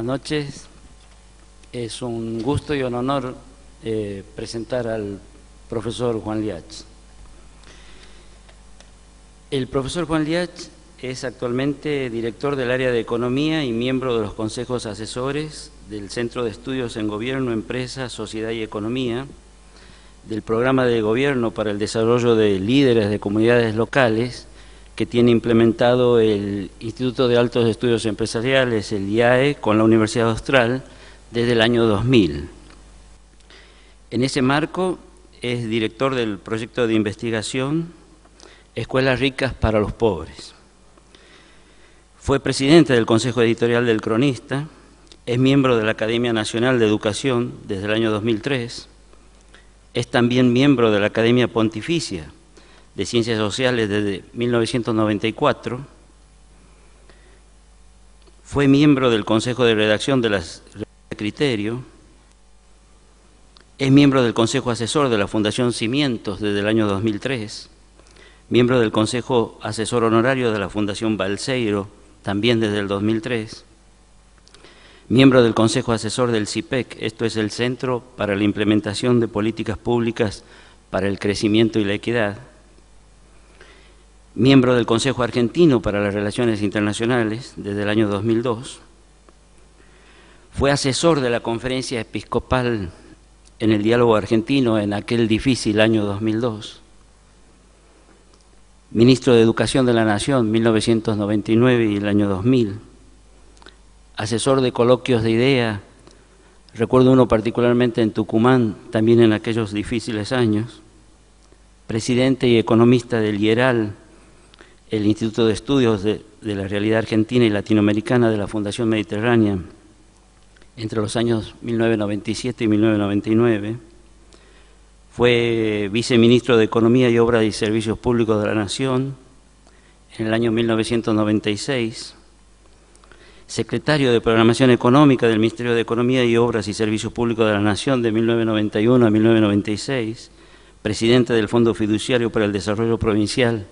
noches. Es un gusto y un honor presentar al profesor Juan Liach. El profesor Juan Liach es actualmente director del área de Economía y miembro de los consejos asesores del Centro de Estudios en Gobierno, Empresa, Sociedad y Economía, del Programa de Gobierno para el Desarrollo de Líderes de Comunidades Locales, que tiene implementado el Instituto de Altos Estudios Empresariales, el IAE, con la Universidad Austral desde el año 2000. En ese marco es director del proyecto de investigación Escuelas Ricas para los Pobres. Fue presidente del Consejo Editorial del Cronista, es miembro de la Academia Nacional de Educación desde el año 2003, es también miembro de la Academia Pontificia de Ciencias Sociales desde 1994, fue miembro del Consejo de Redacción de las Revistas Criterio, es miembro del Consejo Asesor de la Fundación Cimientos desde el año 2003, miembro del Consejo Asesor Honorario de la Fundación Balseiro también desde el 2003, miembro del Consejo Asesor del CIPEC, esto es el Centro para la Implementación de Políticas Públicas para el Crecimiento y la Equidad, miembro del Consejo Argentino para las Relaciones Internacionales desde el año 2002, fue asesor de la Conferencia Episcopal en el Diálogo Argentino en aquel difícil año 2002, ministro de Educación de la Nación 1999 y el año 2000, asesor de coloquios de idea, recuerdo uno particularmente en Tucumán, también en aquellos difíciles años, presidente y economista del IERAL, el Instituto de Estudios de la Realidad Argentina y Latinoamericana de la Fundación Mediterránea, entre los años 1997 y 1999, fue viceministro de Economía y Obras y Servicios Públicos de la Nación en el año 1996, secretario de Programación Económica del Ministerio de Economía y Obras y Servicios Públicos de la Nación de 1991 a 1996, presidente del Fondo Fiduciario para el Desarrollo Provincial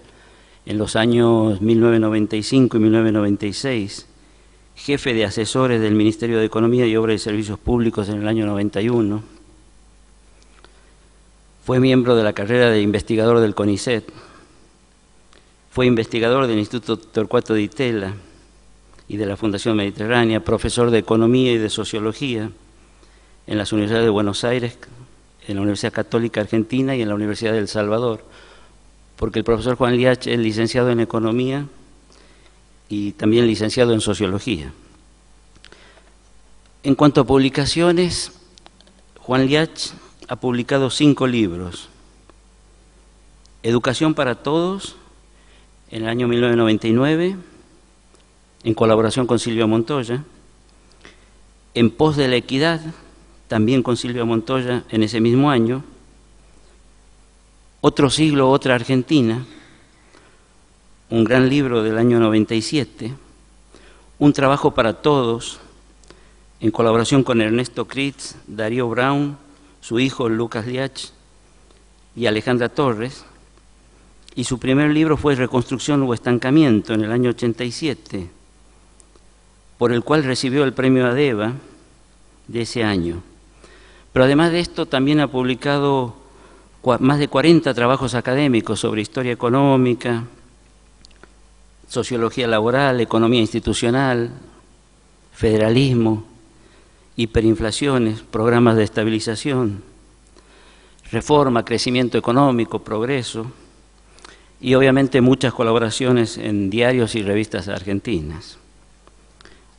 en los años 1995 y 1996, jefe de asesores del Ministerio de Economía y Obras y Servicios Públicos en el año 91, fue miembro de la carrera de investigador del CONICET, fue investigador del Instituto Torcuato Di Tella y de la Fundación Mediterránea, profesor de Economía y de Sociología en las Universidades de Buenos Aires, en la Universidad Católica Argentina y en la Universidad de El Salvador, porque el profesor Juan Liach es licenciado en Economía y también licenciado en Sociología. En cuanto a publicaciones, Juan Liach ha publicado 5 libros. Educación para Todos, en el año 1999, en colaboración con Silvia Montoya. En Pos de la Equidad, también con Silvia Montoya en ese mismo año. Otro siglo, otra Argentina, un gran libro del año 97, Un trabajo para todos, en colaboración con Ernesto Critz, Darío Brown, su hijo Lucas Liach y Alejandra Torres, y su primer libro fue Reconstrucción o Estancamiento en el año 87, por el cual recibió el premio ADEVA de ese año. Pero además de esto también ha publicado más de 40 trabajos académicos sobre historia económica, sociología laboral, economía institucional, federalismo, hiperinflaciones, programas de estabilización, reforma, crecimiento económico, progreso, y obviamente muchas colaboraciones en diarios y revistas argentinas.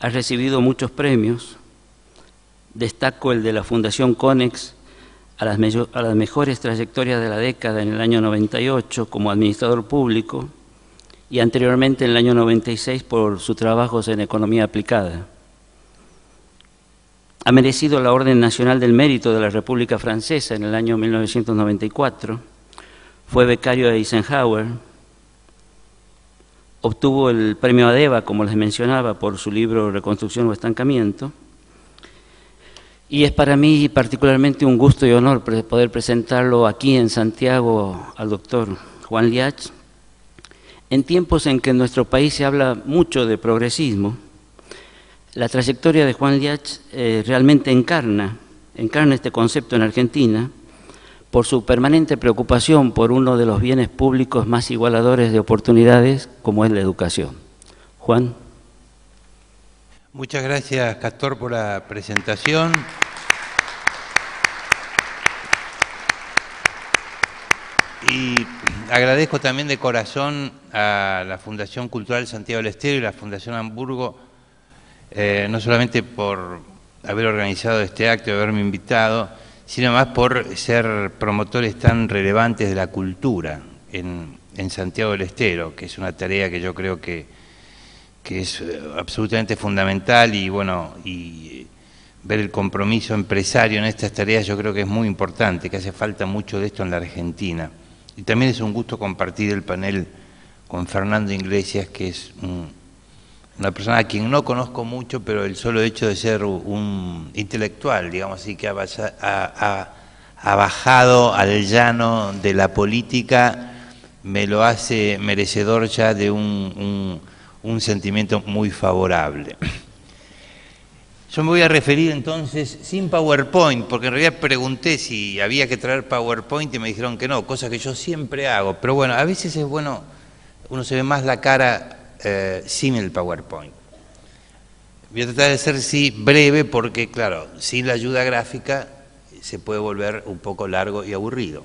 Ha recibido muchos premios, destaco el de la Fundación Conex a las mejores trayectorias de la década en el año 98 como administrador público y anteriormente en el año 96 por sus trabajos en economía aplicada. Ha merecido la Orden Nacional del Mérito de la República Francesa en el año 1994, fue becario de Eisenhower, obtuvo el premio ADEVA, como les mencionaba, por su libro Reconstrucción o Estancamiento, y es para mí particularmente un gusto y honor poder presentarlo aquí en Santiago al doctor Juan Liach, en tiempos en que en nuestro país se habla mucho de progresismo, La trayectoria de Juan Liach realmente encarna este concepto en Argentina por su permanente preocupación por uno de los bienes públicos más igualadores de oportunidades, como es la educación. Juan. Muchas gracias, Castor, por la presentación. Y agradezco también de corazón a la Fundación Cultural Santiago del Estero y la Fundación Hamburgo, no solamente por haber organizado este acto y haberme invitado, sino más por ser promotores tan relevantes de la cultura en Santiago del Estero, que es una tarea que yo creo que es absolutamente fundamental, y bueno, y ver el compromiso empresario en estas tareas yo creo que es muy importante, que hace falta mucho de esto en la Argentina. Y también es un gusto compartir el panel con Fernando Iglesias, que es una persona a quien no conozco mucho, pero el solo hecho de ser un intelectual, digamos así, que ha bajado al llano de la política, me lo hace merecedor ya de un sentimiento muy favorable. Yo me voy a referir entonces sin PowerPoint, porque en realidad pregunté si había que traer PowerPoint y me dijeron que no, cosa que yo siempre hago, pero bueno, a veces es bueno, uno se ve más la cara sin el PowerPoint. Voy a tratar de ser sí breve porque, claro, sin la ayuda gráfica se puede volver un poco largo y aburrido.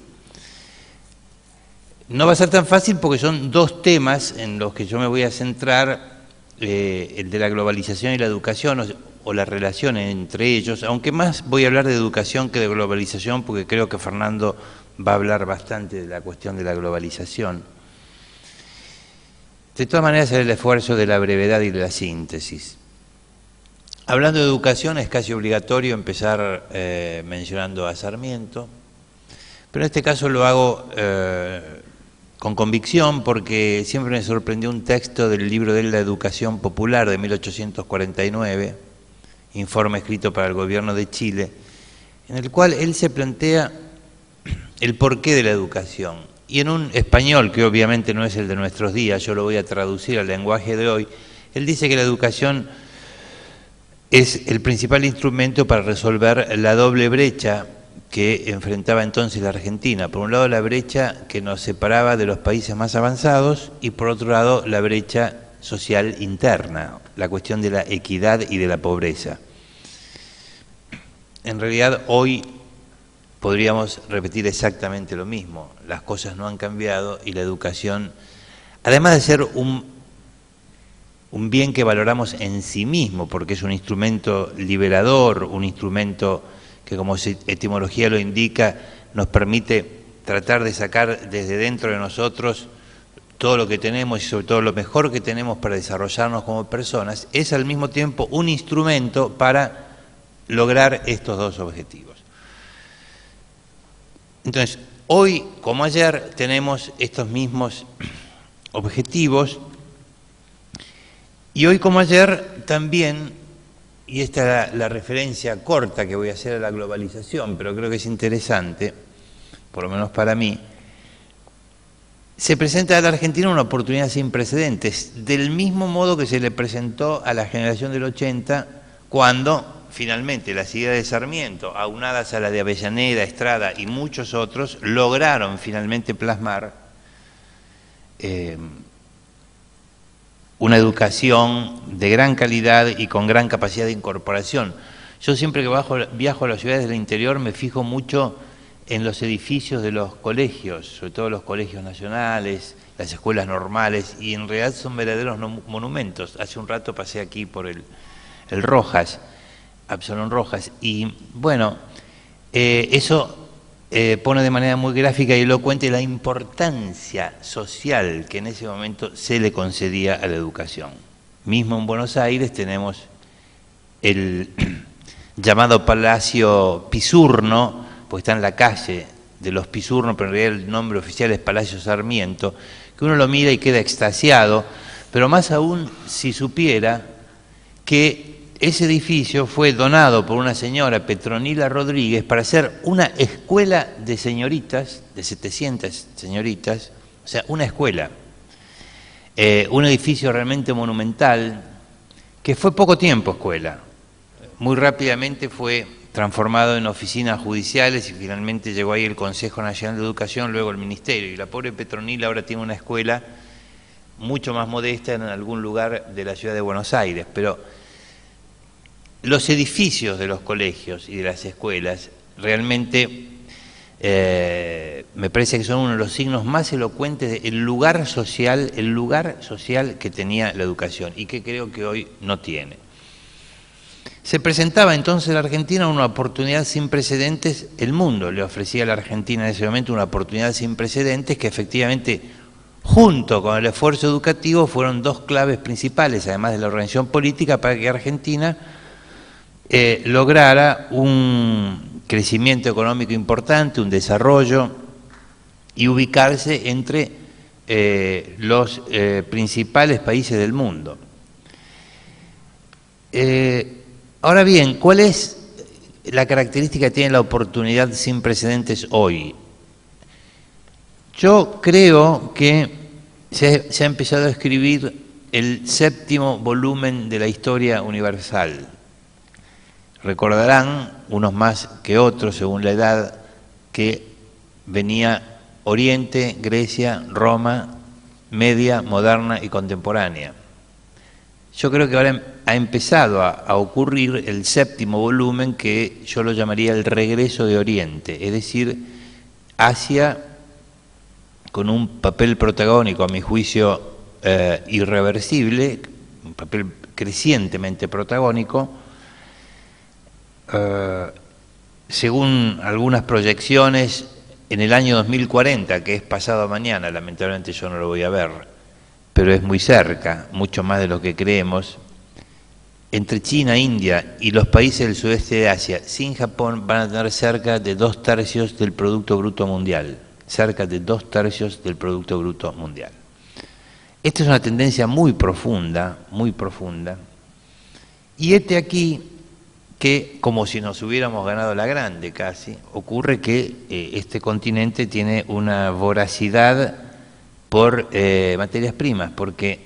No va a ser tan fácil porque son dos temas en los que yo me voy a centrar, el de la globalización y la educación, o la relación entre ellos, aunque más voy a hablar de educación que de globalización, porque creo que Fernando va a hablar bastante de la cuestión de la globalización. De todas maneras, es el esfuerzo de la brevedad y de la síntesis. Hablando de educación, es casi obligatorio empezar mencionando a Sarmiento, pero en este caso lo hago con convicción, porque siempre me sorprendió un texto del libro de él, La Educación Popular, de 1849, informe escrito para el gobierno de Chile, en el cual él se plantea el porqué de la educación. Y en un español que obviamente no es el de nuestros días, yo lo voy a traducir al lenguaje de hoy, él dice que la educación es el principal instrumento para resolver la doble brecha que enfrentaba entonces la Argentina. Por un lado, la brecha que nos separaba de los países más avanzados, y por otro lado, la brecha social interna, la cuestión de la equidad y de la pobreza. En realidad, hoy podríamos repetir exactamente lo mismo. Las cosas no han cambiado y la educación, además de ser un bien que valoramos en sí mismo, porque es un instrumento liberador, un instrumento que, como su etimología lo indica, nos permite tratar de sacar desde dentro de nosotros todo lo que tenemos y sobre todo lo mejor que tenemos para desarrollarnos como personas, es al mismo tiempo un instrumento para lograr estos dos objetivos. Entonces, hoy como ayer tenemos estos mismos objetivos, y hoy como ayer también, y esta es la referencia corta que voy a hacer a la globalización, pero creo que es interesante, por lo menos para mí, se presenta a la Argentina una oportunidad sin precedentes, del mismo modo que se le presentó a la generación del 80, cuando finalmente las ideas de Sarmiento, aunadas a la de Avellaneda, Estrada y muchos otros, lograron finalmente plasmar una educación de gran calidad y con gran capacidad de incorporación. Yo siempre que viajo a las ciudades del interior me fijo mucho en los edificios de los colegios, sobre todo los colegios nacionales, las escuelas normales, y en realidad son verdaderos monumentos. Hace un rato pasé aquí por el Rojas, Absalón Rojas, y bueno, eso pone de manera muy gráfica y elocuente la importancia social que en ese momento se le concedía a la educación. Mismo en Buenos Aires tenemos el llamado Palacio Pisurno, porque está en la calle de los Pisurno, pero en realidad el nombre oficial es Palacio Sarmiento, que uno lo mira y queda extasiado, pero más aún si supiera que ese edificio fue donado por una señora, Petronila Rodríguez, para hacer una escuela de señoritas, de 700 señoritas, o sea, una escuela. Un edificio realmente monumental, que fue poco tiempo escuela. Muy rápidamente fue transformado en oficinas judiciales y finalmente llegó ahí el Consejo Nacional de Educación, luego el Ministerio. Y la pobre Petronila ahora tiene una escuela mucho más modesta en algún lugar de la ciudad de Buenos Aires. Pero los edificios de los colegios y de las escuelas realmente me parece que son uno de los signos más elocuentes del lugar social que tenía la educación y que creo que hoy no tiene. Se presentaba entonces a la Argentina una oportunidad sin precedentes, el mundo le ofrecía a la Argentina en ese momento una oportunidad sin precedentes que efectivamente, junto con el esfuerzo educativo, fueron dos claves principales, además de la organización política, para que Argentina lograra un crecimiento económico importante, un desarrollo y ubicarse entre los principales países del mundo. Ahora bien, ¿cuál es la característica que tiene la oportunidad sin precedentes hoy? Yo creo que se ha empezado a escribir el 7º volumen de la historia universal. Recordarán, unos más que otros según la edad, que venía Oriente, Grecia, Roma, media, moderna y contemporánea. Yo creo que ahora ha empezado a ocurrir el 7º volumen, que yo lo llamaría el regreso de Oriente, es decir, Asia con un papel protagónico, a mi juicio, irreversible, un papel crecientemente protagónico. Según algunas proyecciones, en el año 2040, que es pasado mañana, lamentablemente yo no lo voy a ver, pero es muy cerca, mucho más de lo que creemos, entre China, India y los países del sudeste de Asia, sin Japón, van a tener cerca de 2/3 del Producto Bruto Mundial, cerca de 2/3 del Producto Bruto Mundial. Esta es una tendencia muy profunda, y este aquí que, como si nos hubiéramos ganado la grande casi, ocurre que este continente tiene una voracidad por materias primas, porque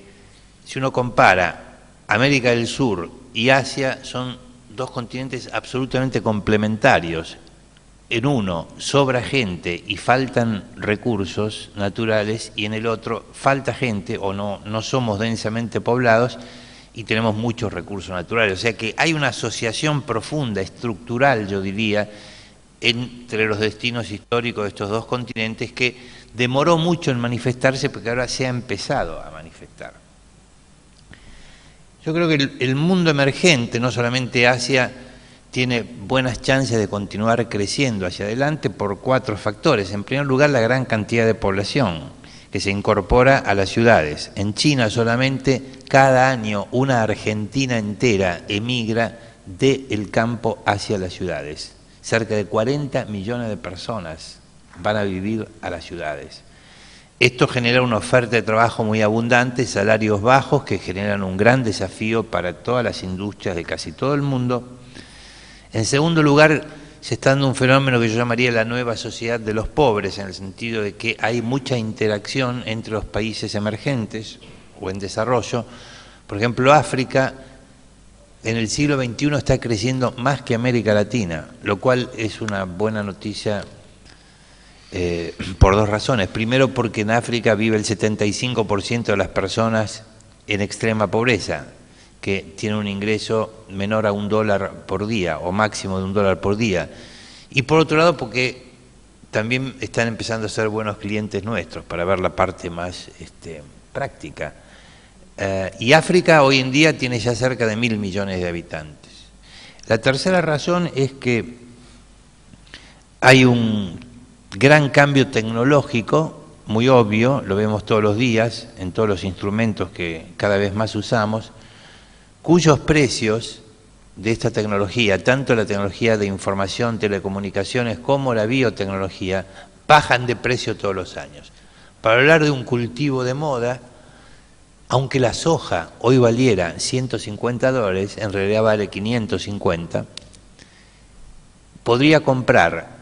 si uno compara América del Sur y Asia, son dos continentes absolutamente complementarios. En uno sobra gente y faltan recursos naturales, y en el otro falta gente o no somos densamente poblados y tenemos muchos recursos naturales. O sea que hay una asociación profunda, estructural, yo diría, entre los destinos históricos de estos dos continentes, que demoró mucho en manifestarse, porque ahora se ha empezado a manifestar. Yo creo que el mundo emergente, no solamente Asia, tiene buenas chances de continuar creciendo hacia adelante por 4 factores. En primer lugar, la gran cantidad de población que se incorpora a las ciudades. En China solamente cada año una Argentina entera emigra del campo hacia las ciudades. Cerca de 40 millones de personas van a vivir a las ciudades. Esto genera una oferta de trabajo muy abundante, salarios bajos que generan un gran desafío para todas las industrias de casi todo el mundo. En segundo lugar, se está dando un fenómeno que yo llamaría la nueva sociedad de los pobres, en el sentido de que hay mucha interacción entre los países emergentes o en desarrollo. Por ejemplo, África en el siglo XXI está creciendo más que América Latina, lo cual es una buena noticia por 2 razones. Primero, porque en África vive el 75% de las personas en extrema pobreza, que tiene un ingreso menor a $1 por día o máximo de $1 por día. Y por otro lado, porque también están empezando a ser buenos clientes nuestros, para ver la parte más práctica. Y África hoy en día tiene ya cerca de 1.000 millones de habitantes. La tercera razón es que hay un gran cambio tecnológico, muy obvio, lo vemos todos los días en todos los instrumentos que cada vez más usamos, cuyos precios de esta tecnología, tanto la tecnología de información, telecomunicaciones, como la biotecnología, bajan de precio todos los años. Para hablar de un cultivo de moda, aunque la soja hoy valiera $150, en realidad vale 550, podría comprar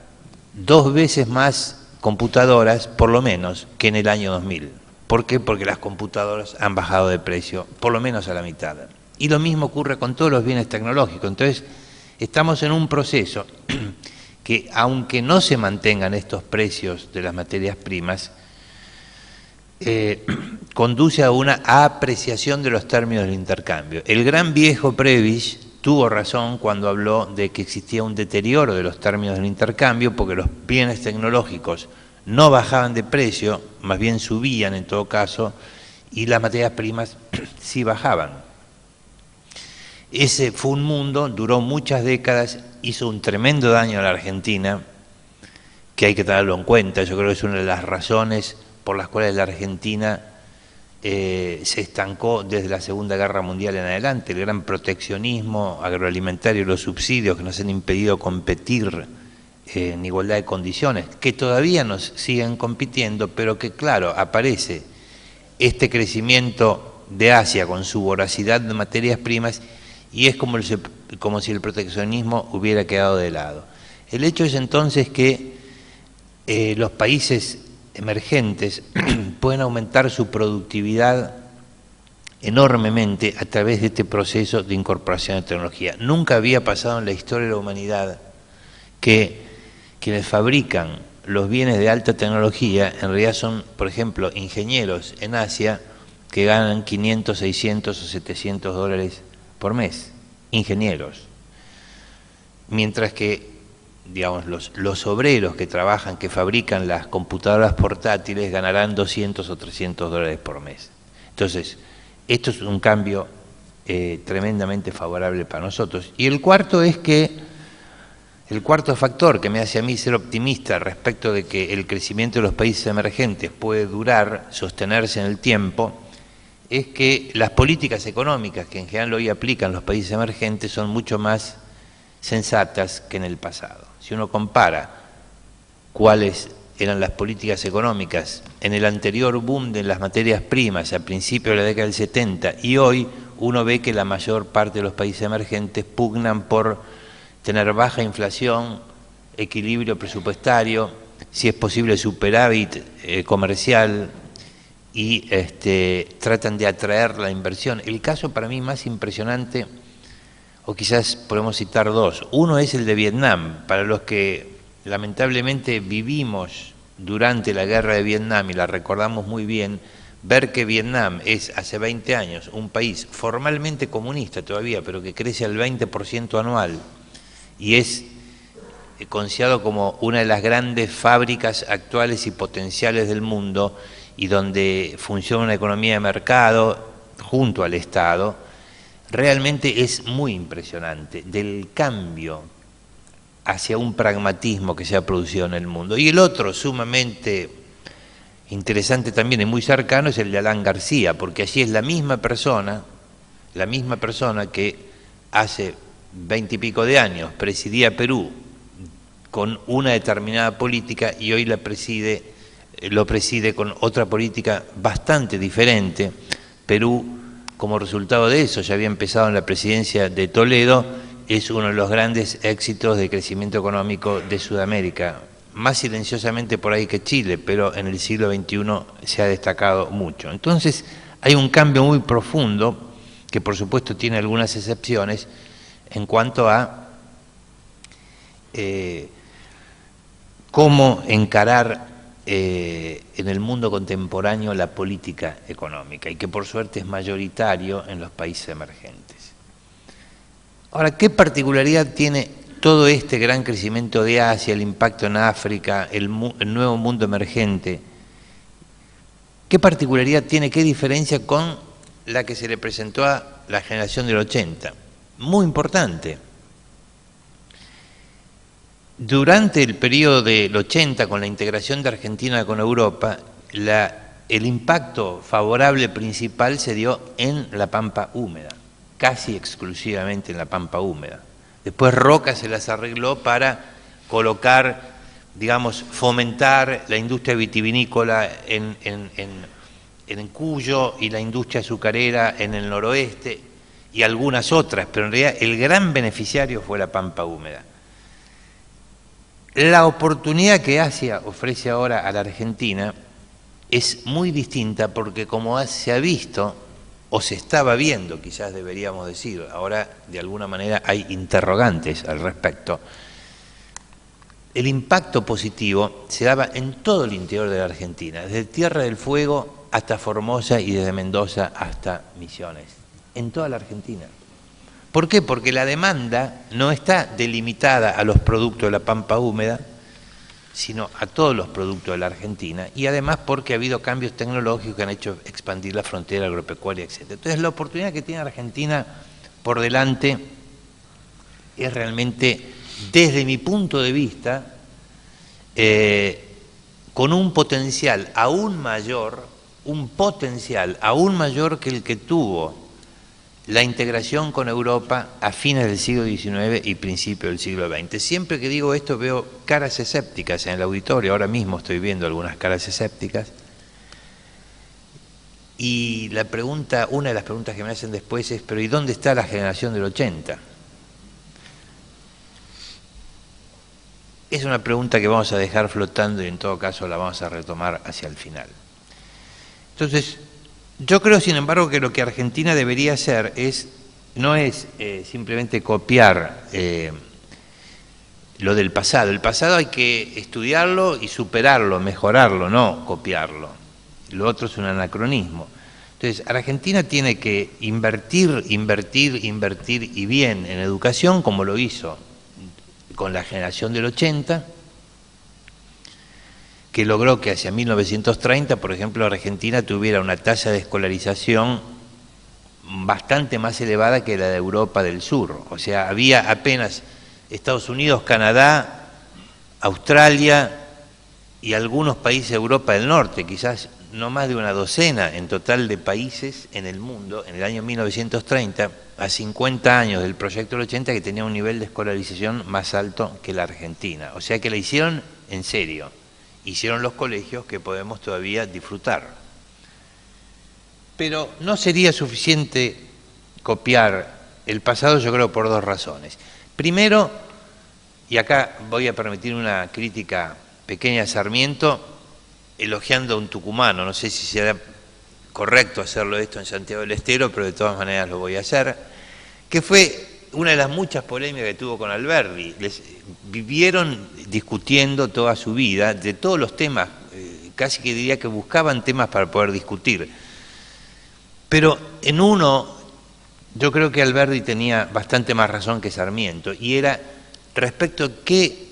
2 veces más computadoras, por lo menos, que en el año 2000. ¿Por qué? Porque las computadoras han bajado de precio, por lo menos a la mitad. Y lo mismo ocurre con todos los bienes tecnológicos. Entonces, estamos en un proceso que, aunque no se mantengan estos precios de las materias primas, conduce a una apreciación de los términos del intercambio. El gran viejo Prebisch tuvo razón cuando habló de que existía un deterioro de los términos del intercambio, porque los bienes tecnológicos no bajaban de precio, más bien subían en todo caso, y las materias primas sí bajaban. Ese fue un mundo, duró muchas décadas, hizo un tremendo daño a la Argentina, que hay que tenerlo en cuenta. Yo creo que es una de las razones por las cuales la Argentina se estancó desde la Segunda Guerra Mundial en adelante. El gran proteccionismo agroalimentario y los subsidios que nos han impedido competir en igualdad de condiciones, que todavía nos siguen compitiendo, pero que claro, aparece este crecimiento de Asia con su voracidad de materias primas y es como si el proteccionismo hubiera quedado de lado. El hecho es entonces que los países emergentes pueden aumentar su productividad enormemente a través de este proceso de incorporación de tecnología. Nunca había pasado en la historia de la humanidad que quienes fabrican los bienes de alta tecnología en realidad son, por ejemplo, ingenieros en Asia que ganan 500, 600 o 700 dólares por mes, ingenieros. Mientras que digamos, los obreros que trabajan, que fabrican las computadoras portátiles, ganarán 200 o 300 dólares por mes. Entonces, esto es un cambio tremendamente favorable para nosotros. Y el cuarto es que, el cuarto factor que me hace a mí ser optimista respecto de que el crecimiento de los países emergentes puede durar, sostenerse en el tiempo, es que las políticas económicas que en general hoy aplican los países emergentes son mucho más sensatas que en el pasado. Si uno compara cuáles eran las políticas económicas en el anterior boom de las materias primas a principios de la década del 70 y hoy, uno ve que la mayor parte de los países emergentes pugnan por tener baja inflación, equilibrio presupuestario, si es posible superávit comercial y tratan de atraer la inversión. El caso para mí más impresionante, o quizás podemos citar dos. Uno es el de Vietnam, para los que lamentablemente vivimos durante la guerra de Vietnam y la recordamos muy bien, ver que Vietnam es hace 20 años un país formalmente comunista todavía, pero que crece al 20% anual y es considerado como una de las grandes fábricas actuales y potenciales del mundo y donde funciona una economía de mercado junto al Estado. Realmente es muy impresionante del cambio hacia un pragmatismo que se ha producido en el mundo. Y el otro, sumamente interesante también y muy cercano, es el de Alan García, porque allí es la misma persona que hace 20 y pico de años presidía Perú con una determinada política y hoy lo preside con otra política bastante diferente. Perú, como resultado de eso, ya había empezado en la presidencia de Toledo, es uno de los grandes éxitos de crecimiento económico de Sudamérica, más silenciosamente por ahí que Chile, pero en el siglo XXI se ha destacado mucho. Entonces hay un cambio muy profundo, que por supuesto tiene algunas excepciones, en cuanto a cómo encarar en el mundo contemporáneo la política económica y que por suerte es mayoritario en los países emergentes. Ahora, ¿qué particularidad tiene todo este gran crecimiento de Asia, el impacto en África, el nuevo mundo emergente? ¿Qué particularidad tiene, qué diferencia con la que se le presentó a la generación del 80? Muy importante. Durante el periodo del 80, con la integración de Argentina con Europa, el impacto favorable principal se dio en la pampa húmeda, casi exclusivamente en la pampa húmeda. Después Roca se las arregló para colocar, digamos, fomentar la industria vitivinícola en Cuyo y la industria azucarera en el noroeste y algunas otras, pero en realidad el gran beneficiario fue la pampa húmeda. La oportunidad que Asia ofrece ahora a la Argentina es muy distinta porque, como se ha visto, o se estaba viendo, quizás deberíamos decir, ahora de alguna manera hay interrogantes al respecto, el impacto positivo se daba en todo el interior de la Argentina, desde Tierra del Fuego hasta Formosa y desde Mendoza hasta Misiones, en toda la Argentina. ¿Por qué? Porque la demanda no está delimitada a los productos de la pampa húmeda, sino a todos los productos de la Argentina, y además porque ha habido cambios tecnológicos que han hecho expandir la frontera agropecuaria, etc. Entonces la oportunidad que tiene Argentina por delante es realmente, desde mi punto de vista, con un potencial aún mayor, que el que tuvo la integración con Europa a fines del siglo XIX y principios del siglo XX. Siempre que digo esto veo caras escépticas en el auditorio, ahora mismo estoy viendo algunas caras escépticas, y la pregunta, una de las preguntas que me hacen después es, pero ¿y dónde está la generación del 80? Es una pregunta que vamos a dejar flotando y en todo caso la vamos a retomar hacia el final. Entonces, yo creo, sin embargo, que lo que Argentina debería hacer no es simplemente copiar lo del pasado. El pasado hay que estudiarlo y superarlo, mejorarlo, no copiarlo. Lo otro es un anacronismo. Entonces, Argentina tiene que invertir y bien en educación, como lo hizo con la generación del 80, que logró que hacia 1930, por ejemplo, Argentina tuviera una tasa de escolarización bastante más elevada que la de Europa del Sur. O sea, había apenas Estados Unidos, Canadá, Australia y algunos países de Europa del Norte, quizás no más de una docena en total de países en el mundo, en el año 1930, a 50 años del proyecto del 80, que tenía un nivel de escolarización más alto que la Argentina. O sea que la hicieron en serio. Hicieron los colegios que podemos todavía disfrutar. Pero no sería suficiente copiar el pasado, yo creo, por dos razones. Primero, y acá voy a permitir una crítica pequeña a Sarmiento, elogiando a un tucumano, no sé si será correcto hacerlo esto en Santiago del Estero, pero de todas maneras lo voy a hacer, que fue una de las muchas polémicas que tuvo con Alberdi. Vivieron discutiendo toda su vida de todos los temas, casi que diría que buscaban temas para poder discutir. Pero en uno, yo creo que Alberdi tenía bastante más razón que Sarmiento, y era respecto a qué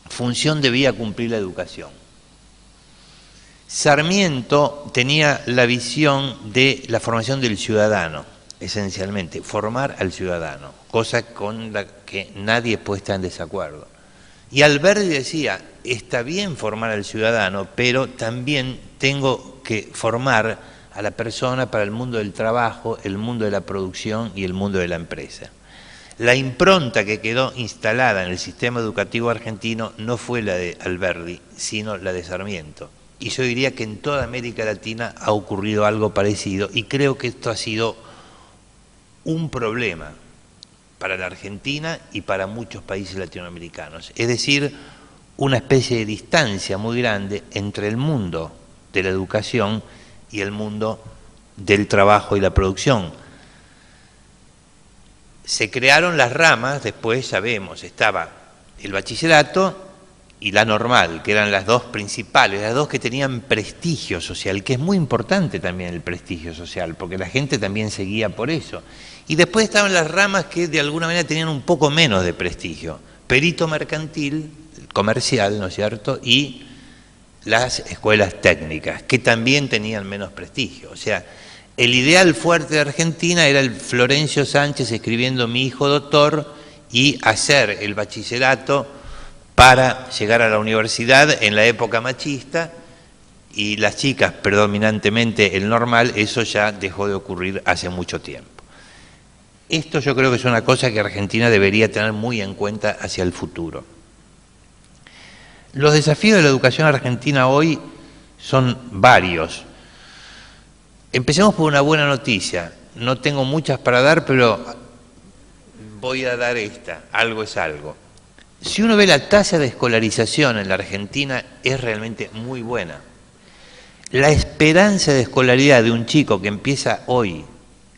función debía cumplir la educación. Sarmiento tenía la visión de la formación del ciudadano, esencialmente, formar al ciudadano, cosa con la que nadie puede estar en desacuerdo. Y Alberdi decía, está bien formar al ciudadano, pero también tengo que formar a la persona para el mundo del trabajo, el mundo de la producción y el mundo de la empresa. La impronta que quedó instalada en el sistema educativo argentino no fue la de Alberdi, sino la de Sarmiento. Y yo diría que en toda América Latina ha ocurrido algo parecido, y creo que esto ha sido un problema para la Argentina y para muchos países latinoamericanos. Es decir, una especie de distancia muy grande entre el mundo de la educación y el mundo del trabajo y la producción. Se crearon las ramas, después sabemos, estaba el bachillerato y la normal, que eran las dos principales, las dos que tenían prestigio social, que es muy importante también el prestigio social, porque la gente también seguía por eso. Y después estaban las ramas que de alguna manera tenían un poco menos de prestigio, perito mercantil, comercial, ¿no es cierto?, y las escuelas técnicas, que también tenían menos prestigio. O sea, el ideal fuerte de Argentina era el Florencio Sánchez escribiendo Mi hijo doctor y hacer el bachillerato para llegar a la universidad en la época machista, y las chicas predominantemente el normal. Eso ya dejó de ocurrir hace mucho tiempo. Esto yo creo que es una cosa que Argentina debería tener muy en cuenta hacia el futuro. Los desafíos de la educación argentina hoy son varios. Empecemos por una buena noticia. No tengo muchas para dar, pero voy a dar esta. Algo es algo. Si uno ve la tasa de escolarización en la Argentina, es realmente muy buena. la esperanza de escolaridad de un chico que empieza hoy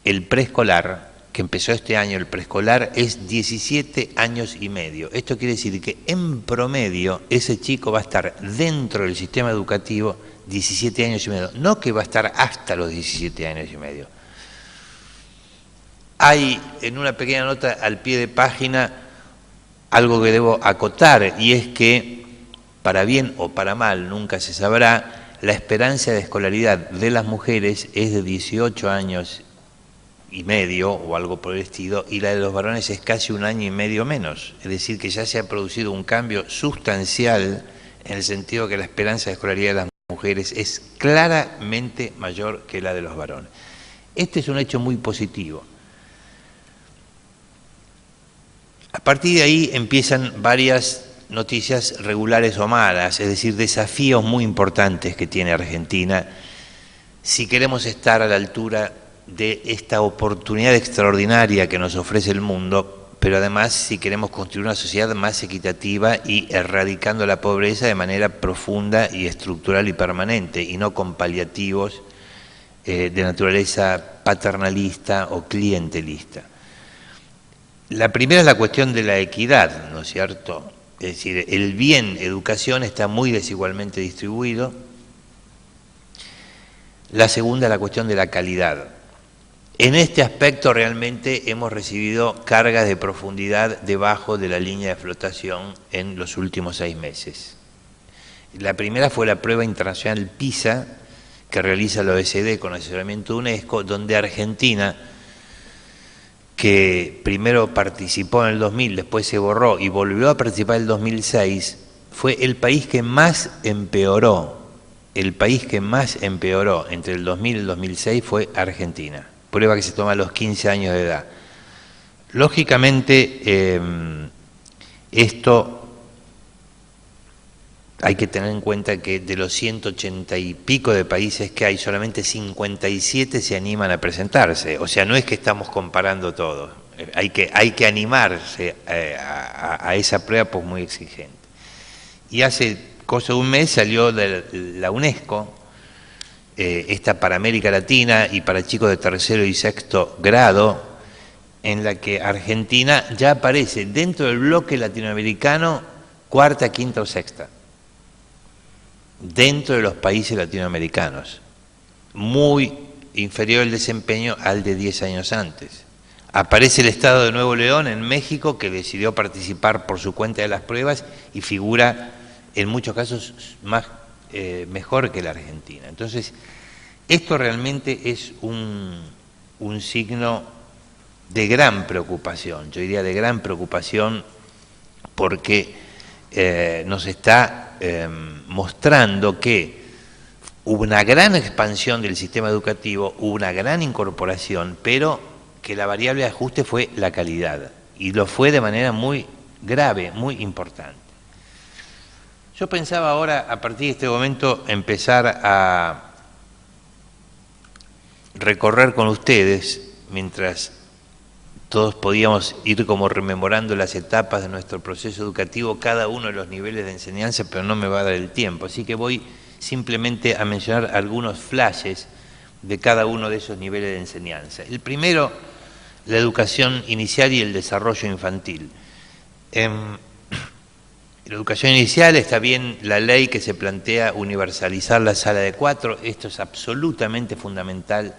el preescolar, que empezó este año el preescolar, es 17 años y medio. Esto quiere decir que en promedio ese chico va a estar dentro del sistema educativo 17 años y medio, no que va a estar hasta los 17 años y medio. Hay en una pequeña nota al pie de página algo que debo acotar, y es que, para bien o para mal, nunca se sabrá, la esperanza de escolaridad de las mujeres es de 18 años y medio o algo por el estilo, y la de los varones es casi un año y medio menos. Es decir, que ya se ha producido un cambio sustancial en el sentido que la esperanza de escolaridad de las mujeres es claramente mayor que la de los varones. Este es un hecho muy positivo. A partir de ahí empiezan varias noticias regulares o malas, es decir, desafíos muy importantes que tiene Argentina si queremos estar a la altura de esta oportunidad extraordinaria que nos ofrece el mundo, pero además si queremos construir una sociedad más equitativa y erradicando la pobreza de manera profunda y estructural y permanente, y no con paliativos de naturaleza paternalista o clientelista. La primera es la cuestión de la equidad, ¿no es cierto? Es decir, el bien educación está muy desigualmente distribuido. La segunda es la cuestión de la calidad. En este aspecto realmente hemos recibido cargas de profundidad debajo de la línea de flotación en los últimos 6 meses. La primera fue la prueba internacional PISA, que realiza la OECD con asesoramiento de UNESCO, donde Argentina, que primero participó en el 2000, después se borró y volvió a participar en el 2006, fue el país que más empeoró. El país que más empeoró entre el 2000 y el 2006 fue Argentina. Prueba que se toma a los 15 años de edad. Lógicamente, esto hay que tener en cuenta que de los 180 y pico de países que hay, solamente 57 se animan a presentarse. O sea, no es que estamos comparando todo. Hay que animarse a esa prueba, pues muy exigente. Y hace cosa de un mes salió de la UNESCO, esta para América Latina y para chicos de tercero y sexto grado, en la que Argentina ya aparece dentro del bloque latinoamericano cuarta, quinta o sexta, dentro de los países latinoamericanos, muy inferior el desempeño al de 10 años antes. Aparece el estado de Nuevo León en México, que decidió participar por su cuenta de las pruebas y figura en muchos casos mejor que la Argentina. Entonces, esto realmente es un signo de gran preocupación, yo diría de gran preocupación, porque nos está mostrando que hubo una gran expansión del sistema educativo, hubo una gran incorporación, pero que la variable de ajuste fue la calidad, y lo fue de manera muy grave, muy importante. Yo pensaba ahora, a partir de este momento, empezar a recorrer con ustedes, mientras todos podíamos ir como rememorando las etapas de nuestro proceso educativo, cada uno de los niveles de enseñanza, pero no me va a dar el tiempo, así que voy simplemente a mencionar algunos flashes de cada uno de esos niveles de enseñanza. El primero, la educación inicial y el desarrollo infantil. En la educación inicial está bien la ley que se plantea universalizar la sala de 4, esto es absolutamente fundamental.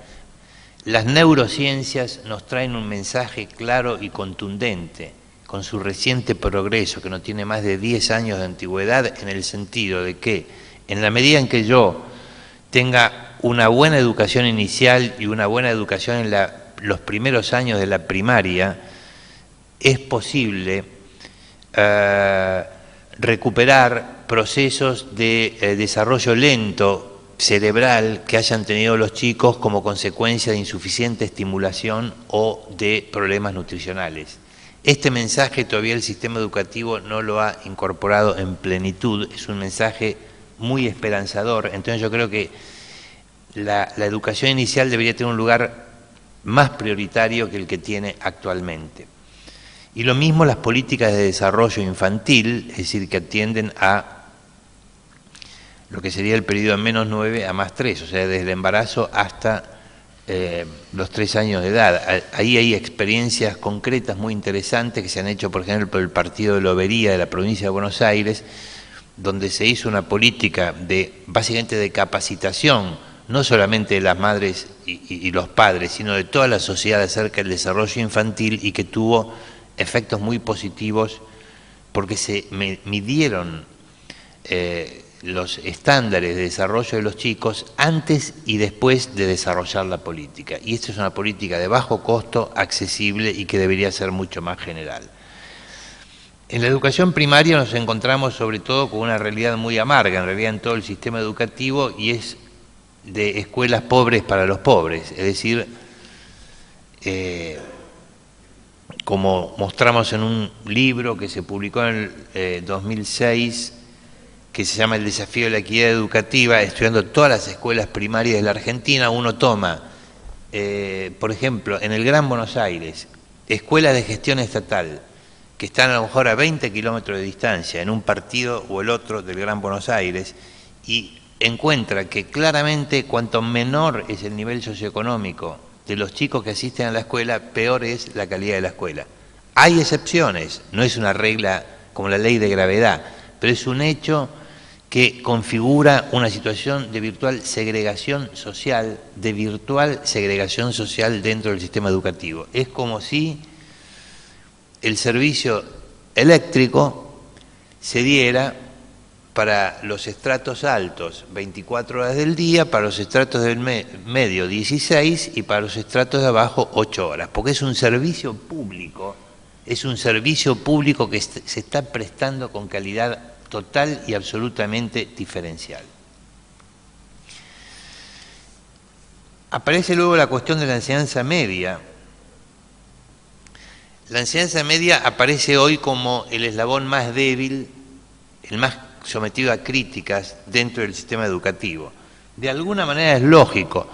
Las neurociencias nos traen un mensaje claro y contundente, con su reciente progreso, que no tiene más de 10 años de antigüedad, en el sentido de que, en la medida en que yo tenga una buena educación inicial y una buena educación en los primeros años de la primaria, es posible recuperar procesos de desarrollo lento cerebral que hayan tenido los chicos como consecuencia de insuficiente estimulación o de problemas nutricionales. Este mensaje todavía el sistema educativo no lo ha incorporado en plenitud, es un mensaje muy esperanzador. Entonces yo creo que la educación inicial debería tener un lugar más prioritario que el que tiene actualmente. Y lo mismo las políticas de desarrollo infantil, es decir, que atienden a lo que sería el periodo de -9 a +3, o sea, desde el embarazo hasta los 3 años de edad. Ahí hay experiencias concretas muy interesantes que se han hecho, por ejemplo, por el partido de Lobería de la provincia de Buenos Aires, donde se hizo una política básicamente de capacitación, no solamente de las madres y los padres, sino de toda la sociedad acerca del desarrollo infantil, y que tuvo efectos muy positivos porque se midieron los estándares de desarrollo de los chicos antes y después de desarrollar la política. Y esta es una política de bajo costo, accesible y que debería ser mucho más general. En la educación primaria nos encontramos sobre todo con una realidad muy amarga, en realidad en todo el sistema educativo, y es de escuelas pobres para los pobres, es decir, como mostramos en un libro que se publicó en el 2006, que se llama El desafío de la equidad educativa, estudiando todas las escuelas primarias de la Argentina, uno toma, por ejemplo, en el Gran Buenos Aires, escuelas de gestión estatal, que están a lo mejor a 20 kilómetros de distancia, en un partido o el otro del Gran Buenos Aires, y encuentra que claramente cuanto menor es el nivel socioeconómico de los chicos que asisten a la escuela, peor es la calidad de la escuela. Hay excepciones, no es una regla como la ley de gravedad, pero es un hecho que configura una situación de virtual segregación social, dentro del sistema educativo. Es como si el servicio eléctrico se diera para los estratos altos 24 horas del día, para los estratos del medio 16 y para los estratos de abajo 8 horas, porque es un servicio público, que se está prestando con calidad total y absolutamente diferencial. Aparece luego la cuestión de la enseñanza media. La enseñanza media aparece hoy como el eslabón más débil, el más sometido a críticas dentro del sistema educativo. De alguna manera es lógico.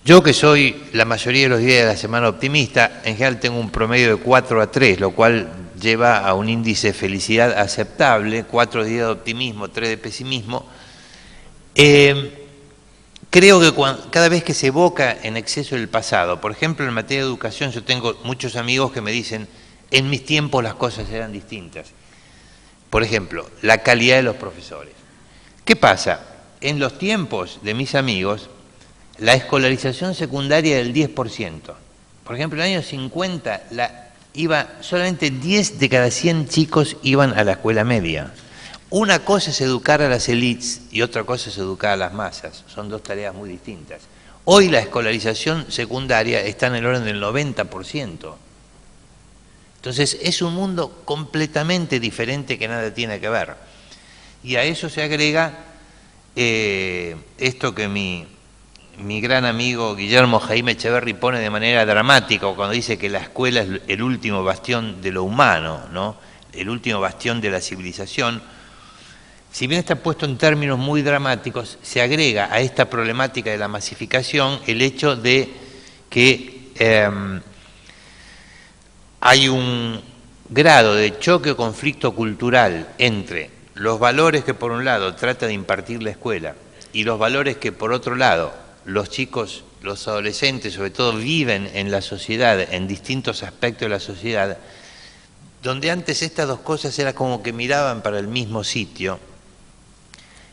Yo, que soy la mayoría de los días de la semana optimista, en general tengo un promedio de 4 a 3, lo cual lleva a un índice de felicidad aceptable, 4 días de optimismo, 3 de pesimismo. Creo que cada vez que se evoca en exceso el pasado, por ejemplo en materia de educación, yo tengo muchos amigos que me dicen, en mis tiempos las cosas eran distintas. Por ejemplo, la calidad de los profesores. ¿Qué pasa? En los tiempos de mis amigos, la escolarización secundaria del 10%. Por ejemplo, en el año 50 solamente 10 de cada 100 chicos iban a la escuela media. Una cosa es educar a las élites y otra cosa es educar a las masas. Son dos tareas muy distintas. Hoy la escolarización secundaria está en el orden del 90%. Entonces es un mundo completamente diferente que nada tiene que ver. Y a eso se agrega esto que mi gran amigo Guillermo Jaime Echeverri pone de manera dramática cuando dice que la escuela es el último bastión de lo humano, ¿no? El último bastión de la civilización. Si bien está puesto en términos muy dramáticos, se agrega a esta problemática de la masificación el hecho de que hay un grado de choque o conflicto cultural entre los valores que por un lado trata de impartir la escuela y los valores que por otro lado los chicos, los adolescentes sobre todo, viven en la sociedad, en distintos aspectos de la sociedad, donde antes estas dos cosas era como que miraban para el mismo sitio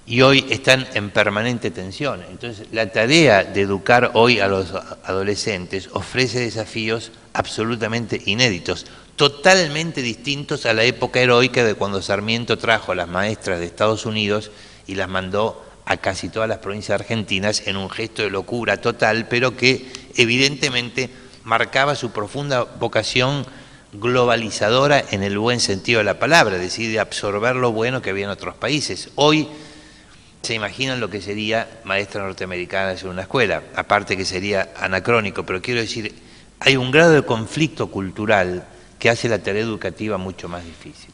y hoy están en permanente tensión. Entonces la tarea de educar hoy a los adolescentes ofrece desafíos absolutamente inéditos, totalmente distintos a la época heroica de cuando Sarmiento trajo a las maestras de Estados Unidos y las mandó a casi todas las provincias argentinas en un gesto de locura total, pero que evidentemente marcaba su profunda vocación globalizadora en el buen sentido de la palabra, es decir, de absorber lo bueno que había en otros países. Hoy se imaginan lo que sería maestra norteamericana en una escuela, aparte que sería anacrónico, pero quiero decir, hay un grado de conflicto cultural que hace la tarea educativa mucho más difícil.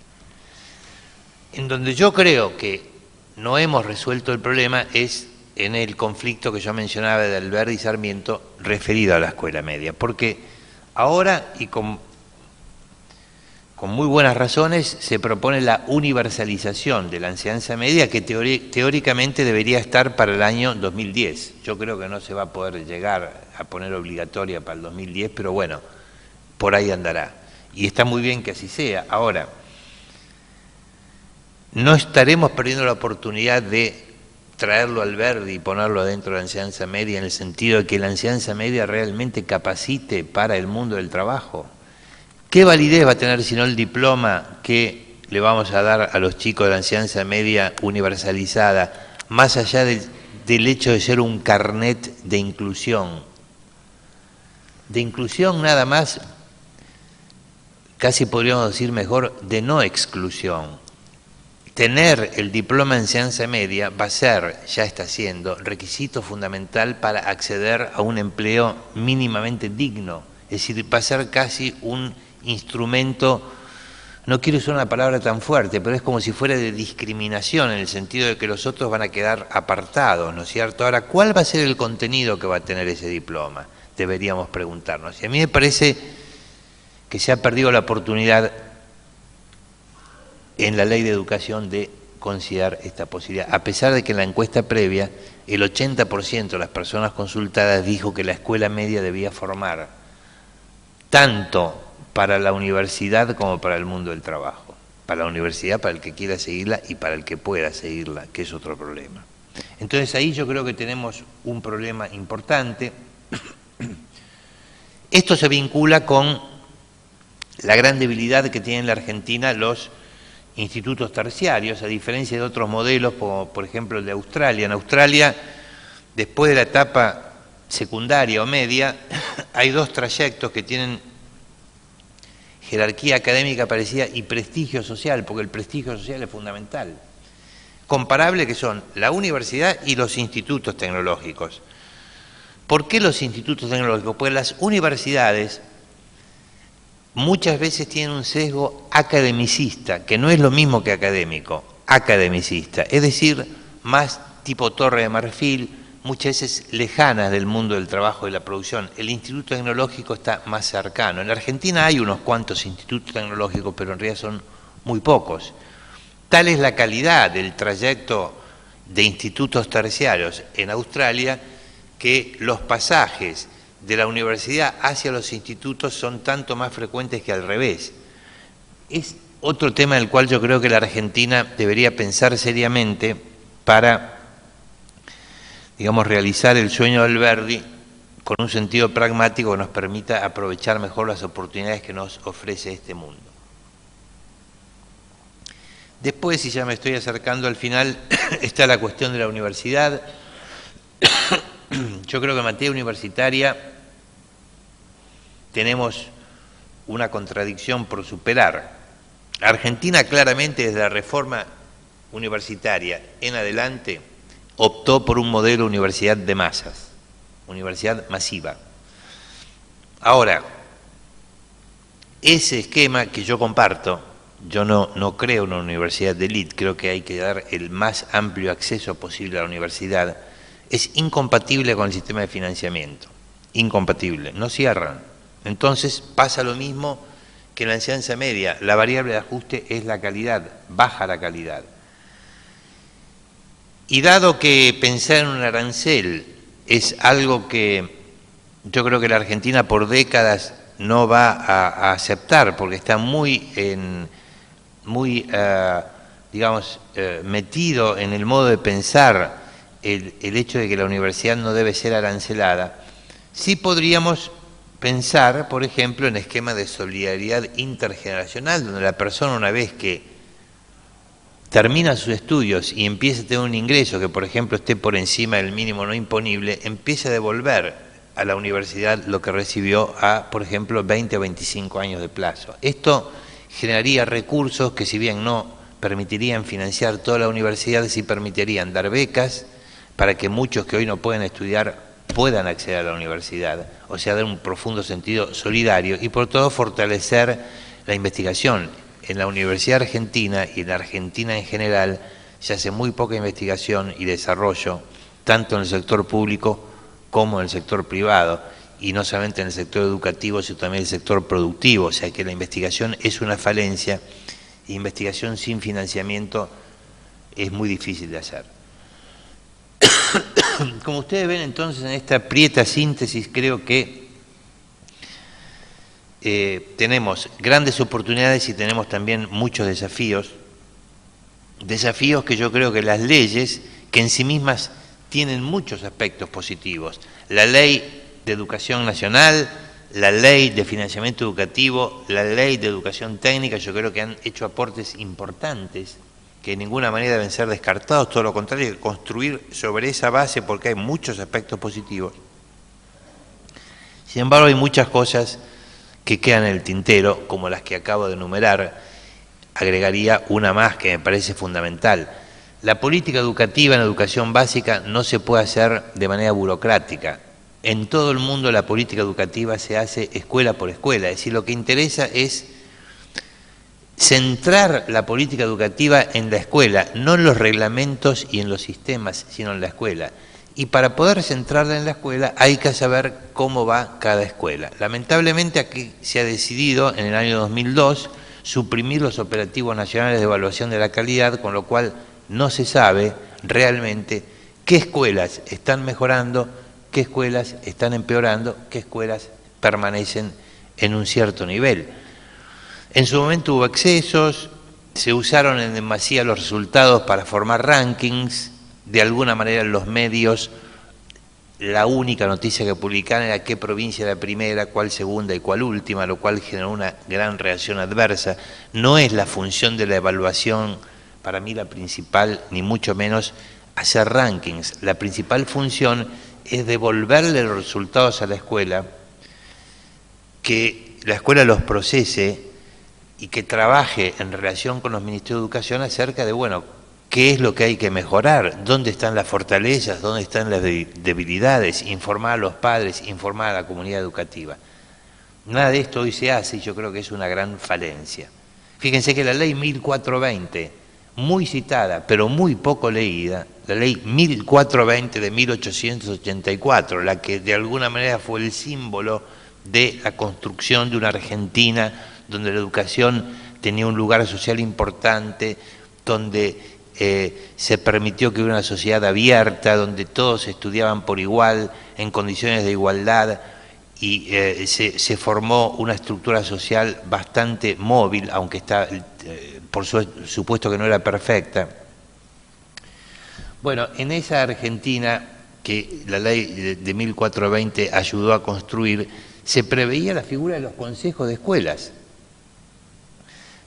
En donde yo creo que no hemos resuelto el problema es en el conflicto que yo mencionaba de Alberdi y Sarmiento referido a la escuela media, porque ahora, y con con muy buenas razones, se propone la universalización de la enseñanza media que teóricamente debería estar para el año 2010. Yo creo que no se va a poder llegar a poner obligatoria para el 2010, pero bueno, por ahí andará. Y está muy bien que así sea. Ahora, no estaremos perdiendo la oportunidad de traerlo al verde y ponerlo dentro de la enseñanza media en el sentido de que la enseñanza media realmente capacite para el mundo del trabajo. ¿Qué validez va a tener si no el diploma que le vamos a dar a los chicos de la enseñanza media universalizada, más allá del hecho de ser un carnet de inclusión? De inclusión nada más, casi podríamos decir mejor, de no exclusión. Tener el diploma en enseñanza media va a ser, ya está siendo, requisito fundamental para acceder a un empleo mínimamente digno. Es decir, va a ser casi un instrumento, no quiero usar una palabra tan fuerte, pero es como si fuera de discriminación en el sentido de que los otros van a quedar apartados, ¿no es cierto? Ahora, ¿cuál va a ser el contenido que va a tener ese diploma? Deberíamos preguntarnos. Y a mí me parece que se ha perdido la oportunidad en la ley de educación de considerar esta posibilidad, a pesar de que en la encuesta previa el 80% de las personas consultadas dijo que la escuela media debía formar tanto para la universidad como para el mundo del trabajo. Para la universidad, para el que quiera seguirla y para el que pueda seguirla, que es otro problema. Entonces ahí yo creo que tenemos un problema importante. Esto se vincula con la gran debilidad que tienen en la Argentina los institutos terciarios, a diferencia de otros modelos, como por ejemplo el de Australia. En Australia, después de la etapa secundaria o media, hay dos trayectos que tienen jerarquía académica parecida y prestigio social, porque el prestigio social es fundamental. Comparable que son la universidad y los institutos tecnológicos. ¿Por qué los institutos tecnológicos? Porque las universidades muchas veces tienen un sesgo academicista, que no es lo mismo que académico, academicista, es decir, más tipo Torre de Marfil, muchas veces lejanas del mundo del trabajo y la producción. El instituto tecnológico está más cercano. En la Argentina hay unos cuantos institutos tecnológicos, pero en realidad son muy pocos. Tal es la calidad del trayecto de institutos terciarios en Australia que los pasajes de la universidad hacia los institutos son tanto más frecuentes que al revés. Es otro tema del cual yo creo que la Argentina debería pensar seriamente para, digamos, realizar el sueño de Alberdi con un sentido pragmático que nos permita aprovechar mejor las oportunidades que nos ofrece este mundo. Después, y ya me estoy acercando al final, está la cuestión de la universidad. Yo creo que en materia universitaria tenemos una contradicción por superar. Argentina claramente desde la reforma universitaria en adelante optó por un modelo de universidad de masas, universidad masiva. Ahora, ese esquema que yo comparto, yo no creo en una universidad de élite, creo que hay que dar el más amplio acceso posible a la universidad, es incompatible con el sistema de financiamiento, incompatible, no cierran. Entonces pasa lo mismo que en la enseñanza media, la variable de ajuste es la calidad, baja la calidad. Y dado que pensar en un arancel es algo que yo creo que la Argentina por décadas no va a aceptar, porque está muy metido en el modo de pensar el hecho de que la universidad no debe ser arancelada, sí podríamos pensar, por ejemplo, en esquemas de solidaridad intergeneracional, donde la persona una vez que termina sus estudios y empieza a tener un ingreso que, por ejemplo, esté por encima del mínimo no imponible, empieza a devolver a la universidad lo que recibió a, por ejemplo, 20 o 25 años de plazo. Esto generaría recursos que, si bien no permitirían financiar toda la universidad, sí permitirían dar becas para que muchos que hoy no pueden estudiar puedan acceder a la universidad, o sea, dar un profundo sentido solidario y por todo fortalecer la investigación. En la Universidad Argentina y en la Argentina en general se hace muy poca investigación y desarrollo, tanto en el sector público como en el sector privado, y no solamente en el sector educativo, sino también en el sector productivo, o sea que la investigación es una falencia, e investigación sin financiamiento es muy difícil de hacer. Como ustedes ven entonces en esta prieta síntesis, creo que tenemos grandes oportunidades y tenemos también muchos desafíos, desafíos que yo creo que las leyes, que en sí mismas tienen muchos aspectos positivos, la ley de educación nacional, la ley de financiamiento educativo, la ley de educación técnica, yo creo que han hecho aportes importantes que de ninguna manera deben ser descartados, todo lo contrario, hay que construir sobre esa base porque hay muchos aspectos positivos. Sin embargo, hay muchas cosas que quedan en el tintero, como las que acabo de enumerar. Agregaría una más que me parece fundamental. La política educativa en educación básica no se puede hacer de manera burocrática. En todo el mundo la política educativa se hace escuela por escuela, es decir, lo que interesa es centrar la política educativa en la escuela, no en los reglamentos y en los sistemas, sino en la escuela. Y para poder centrarla en la escuela hay que saber cómo va cada escuela. Lamentablemente aquí se ha decidido en el año 2002 suprimir los operativos nacionales de evaluación de la calidad, con lo cual no se sabe realmente qué escuelas están mejorando, qué escuelas están empeorando, qué escuelas permanecen en un cierto nivel. En su momento hubo excesos, se usaron en demasía los resultados para formar rankings, de alguna manera los medios, la única noticia que publicaban era qué provincia era primera, cuál segunda y cuál última, lo cual generó una gran reacción adversa. No es la función de la evaluación, para mí la principal, ni mucho menos hacer rankings. La principal función es devolverle los resultados a la escuela, que la escuela los procese y que trabaje en relación con los ministerios de educación acerca de, bueno, qué es lo que hay que mejorar, dónde están las fortalezas, dónde están las debilidades, informar a los padres, informar a la comunidad educativa. Nada de esto hoy se hace y yo creo que es una gran falencia. Fíjense que la ley 1420, muy citada, pero muy poco leída, la ley 1420 de 1884, la que de alguna manera fue el símbolo de la construcción de una Argentina donde la educación tenía un lugar social importante, donde se permitió que hubiera una sociedad abierta, donde todos estudiaban por igual, en condiciones de igualdad, y se formó una estructura social bastante móvil, aunque está, por supuesto que no era perfecta. Bueno, en esa Argentina que la ley de 1420 ayudó a construir, se preveía la figura de los consejos de escuelas.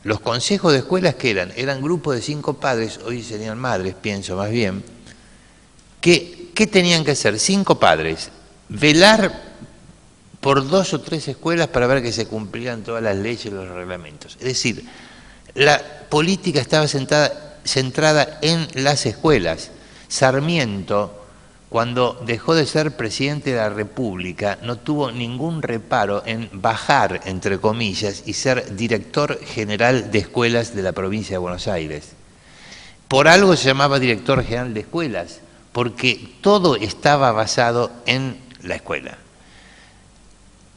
Los consejos de escuelas, ¿qué eran? Eran grupos de 5 padres, hoy serían madres, pienso más bien, que ¿qué tenían que hacer? 5 padres, velar por 2 o 3 escuelas para ver que se cumplieran todas las leyes y los reglamentos. Es decir, la política estaba centrada en las escuelas. Sarmiento, cuando dejó de ser presidente de la República, no tuvo ningún reparo en bajar, entre comillas, y ser director general de escuelas de la provincia de Buenos Aires. Por algo se llamaba director general de escuelas, porque todo estaba basado en la escuela.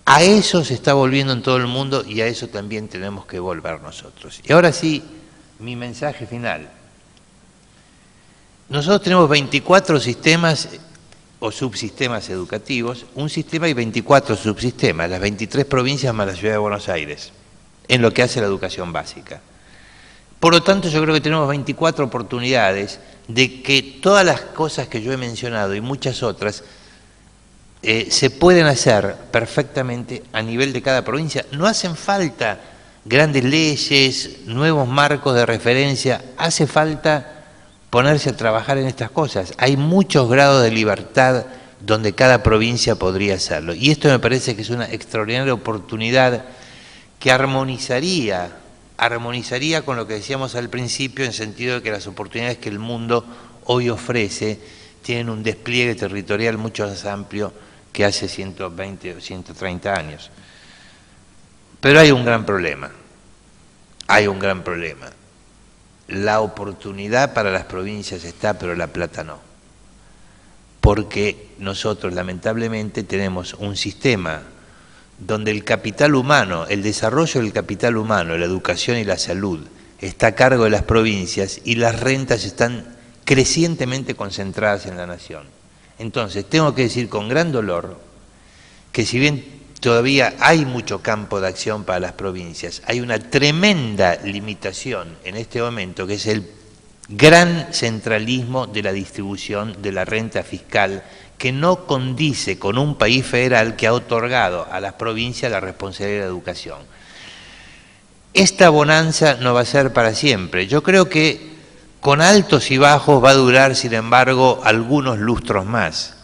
A eso se está volviendo en todo el mundo y a eso también tenemos que volver nosotros. Y ahora sí, mi mensaje final. Nosotros tenemos 24 sistemas o subsistemas educativos, un sistema y 24 subsistemas, las 23 provincias más la ciudad de Buenos Aires, en lo que hace la educación básica. Por lo tanto, yo creo que tenemos 24 oportunidades de que todas las cosas que yo he mencionado y muchas otras se pueden hacer perfectamente a nivel de cada provincia. No hacen falta grandes leyes, nuevos marcos de referencia, hace falta ponerse a trabajar en estas cosas. Hay muchos grados de libertad donde cada provincia podría hacerlo. Y esto me parece que es una extraordinaria oportunidad que armonizaría con lo que decíamos al principio, en sentido de que las oportunidades que el mundo hoy ofrece tienen un despliegue territorial mucho más amplio que hace 120 o 130 años. Pero hay un gran problema. La oportunidad para las provincias está, pero la plata no. porque nosotros lamentablemente tenemos un sistema donde el capital humano, el desarrollo del capital humano, la educación y la salud está a cargo de las provincias y las rentas están crecientemente concentradas en la nación. Entonces, tengo que decir con gran dolor que si bien todavía hay mucho campo de acción para las provincias, hay una tremenda limitación en este momento, que es el gran centralismo de la distribución de la renta fiscal, que no condice con un país federal que ha otorgado a las provincias la responsabilidad de la educación. Esta bonanza no va a ser para siempre. Yo creo que con altos y bajos va a durar, sin embargo, algunos lustros más.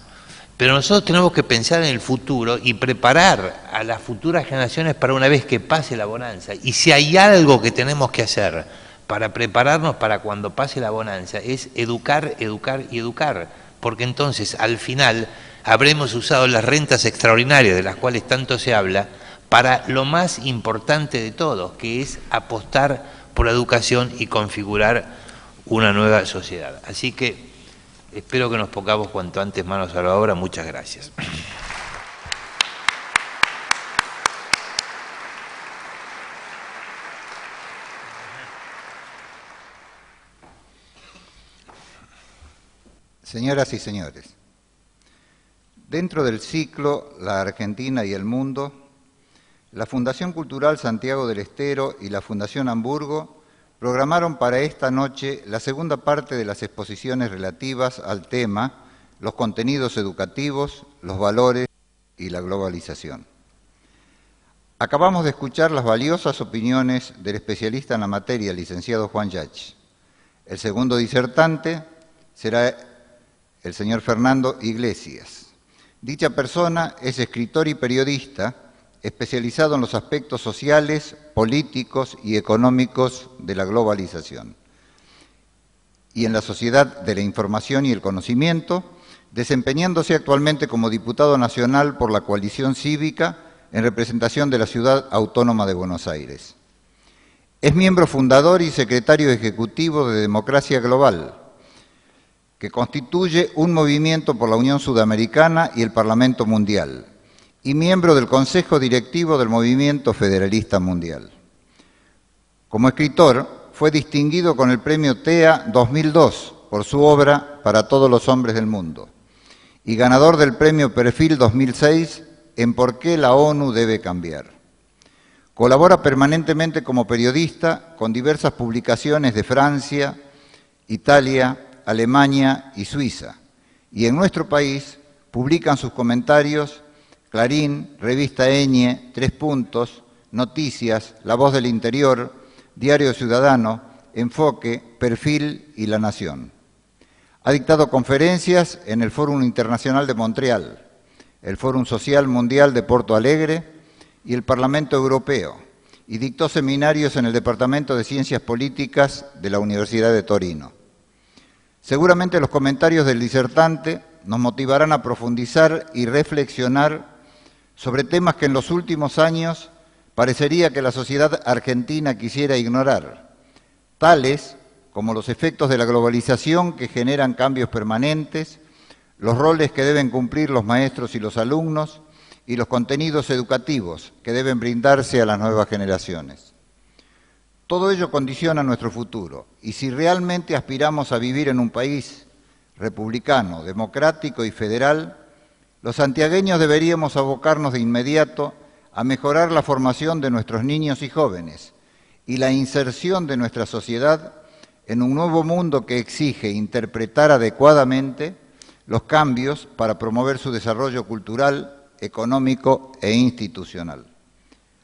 Pero nosotros tenemos que pensar en el futuro y preparar a las futuras generaciones para una vez que pase la bonanza. Y si hay algo que tenemos que hacer para prepararnos para cuando pase la bonanza, es educar, educar y educar. Porque entonces, al final, habremos usado las rentas extraordinarias de las cuales tanto se habla para lo más importante de todo, que es apostar por la educación y configurar una nueva sociedad. Así que espero que nos pongamos cuanto antes manos a la obra. Muchas gracias. Señoras y señores, dentro del ciclo La Argentina y el Mundo, la Fundación Cultural Santiago del Estero y la Fundación Hamburgo programaron para esta noche la segunda parte de las exposiciones relativas al tema los contenidos educativos, los valores y la globalización. Acabamos de escuchar las valiosas opiniones del especialista en la materia, el licenciado Juan Yach. El segundo disertante será el señor Fernando Iglesias. Dicha persona es escritor y periodista, especializado en los aspectos sociales, políticos y económicos de la globalización y en la sociedad de la información y el conocimiento, desempeñándose actualmente como diputado nacional por la coalición cívica en representación de la Ciudad Autónoma de Buenos Aires. Es miembro fundador y secretario ejecutivo de Democracia Global, que constituye un movimiento por la Unión Sudamericana y el Parlamento Mundial, y miembro del Consejo Directivo del Movimiento Federalista Mundial. Como escritor, fue distinguido con el Premio TEA 2002 por su obra Para todos los hombres del mundo, y ganador del Premio Perfil 2006 en Por qué la ONU debe cambiar. Colabora permanentemente como periodista con diversas publicaciones de Francia, Italia, Alemania y Suiza, y en nuestro país publican sus comentarios Clarín, Revista Eñe, Tres Puntos, Noticias, La Voz del Interior, Diario Ciudadano, Enfoque, Perfil y La Nación. Ha dictado conferencias en el Fórum Internacional de Montreal, el Fórum Social Mundial de Porto Alegre y el Parlamento Europeo, y dictó seminarios en el Departamento de Ciencias Políticas de la Universidad de Torino. Seguramente los comentarios del disertante nos motivarán a profundizar y reflexionar sobre temas que en los últimos años parecería que la sociedad argentina quisiera ignorar, tales como los efectos de la globalización que generan cambios permanentes, los roles que deben cumplir los maestros y los alumnos y los contenidos educativos que deben brindarse a las nuevas generaciones. Todo ello condiciona nuestro futuro, y si realmente aspiramos a vivir en un país republicano, democrático y federal, los santiagueños deberíamos abocarnos de inmediato a mejorar la formación de nuestros niños y jóvenes y la inserción de nuestra sociedad en un nuevo mundo que exige interpretar adecuadamente los cambios para promover su desarrollo cultural, económico e institucional.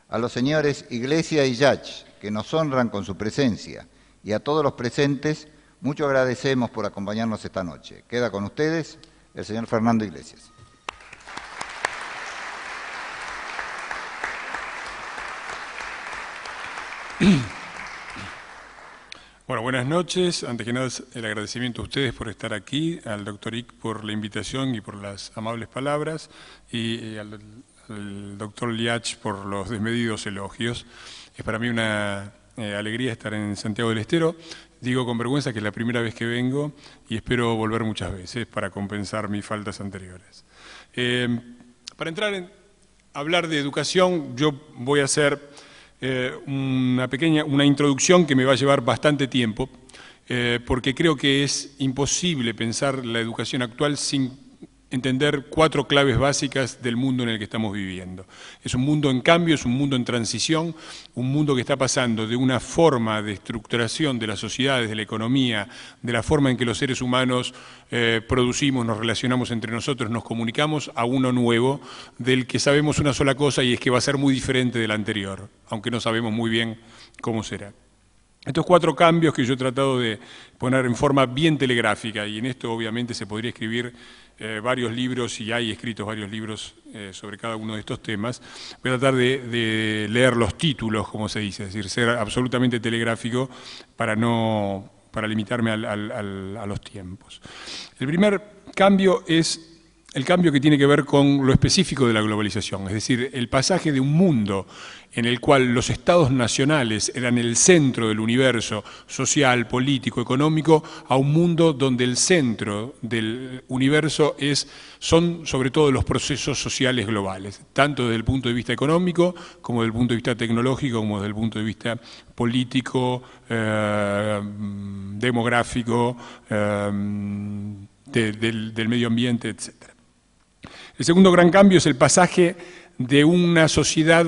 A los señores Iglesias y Yach, que nos honran con su presencia, y a todos los presentes, mucho agradecemos por acompañarnos esta noche. Queda con ustedes el señor Fernando Iglesias. Bueno, buenas noches. Antes que nada, el agradecimiento a ustedes por estar aquí, al doctor Ick por la invitación y por las amables palabras, y al doctor Liach por los desmedidos elogios. Es para mí una alegría estar en Santiago del Estero. digo con vergüenza que es la primera vez que vengo y espero volver muchas veces para compensar mis faltas anteriores. Para entrar en hablar de educación, yo voy a hacer una introducción que me va a llevar bastante tiempo, porque creo que es imposible pensar la educación actual sin entender 4 claves básicas del mundo en el que estamos viviendo. Es un mundo en cambio, es un mundo en transición, un mundo que está pasando de una forma de estructuración de las sociedades, de la economía, de la forma en que los seres humanos producimos, nos relacionamos entre nosotros, nos comunicamos, a uno nuevo, del que sabemos una sola cosa y es que va a ser muy diferente del anterior, aunque no sabemos muy bien cómo será. Estos 4 cambios que yo he tratado de poner en forma bien telegráfica, y en esto obviamente se podría escribir varios libros, y hay escritos varios libros sobre cada uno de estos temas. Voy a tratar de leer los títulos, como se dice, es decir, ser absolutamente telegráfico para limitarme a los tiempos. El primer cambio es el cambio que tiene que ver con lo específico de la globalización, es decir, el pasaje de un mundo en el cual los estados nacionales eran el centro del universo social, político, económico, a un mundo donde el centro del universo son sobre todo los procesos sociales globales, tanto desde el punto de vista económico, como desde el punto de vista tecnológico, como desde el punto de vista político, demográfico, del medio ambiente, etc. El segundo gran cambio es el pasaje de una sociedad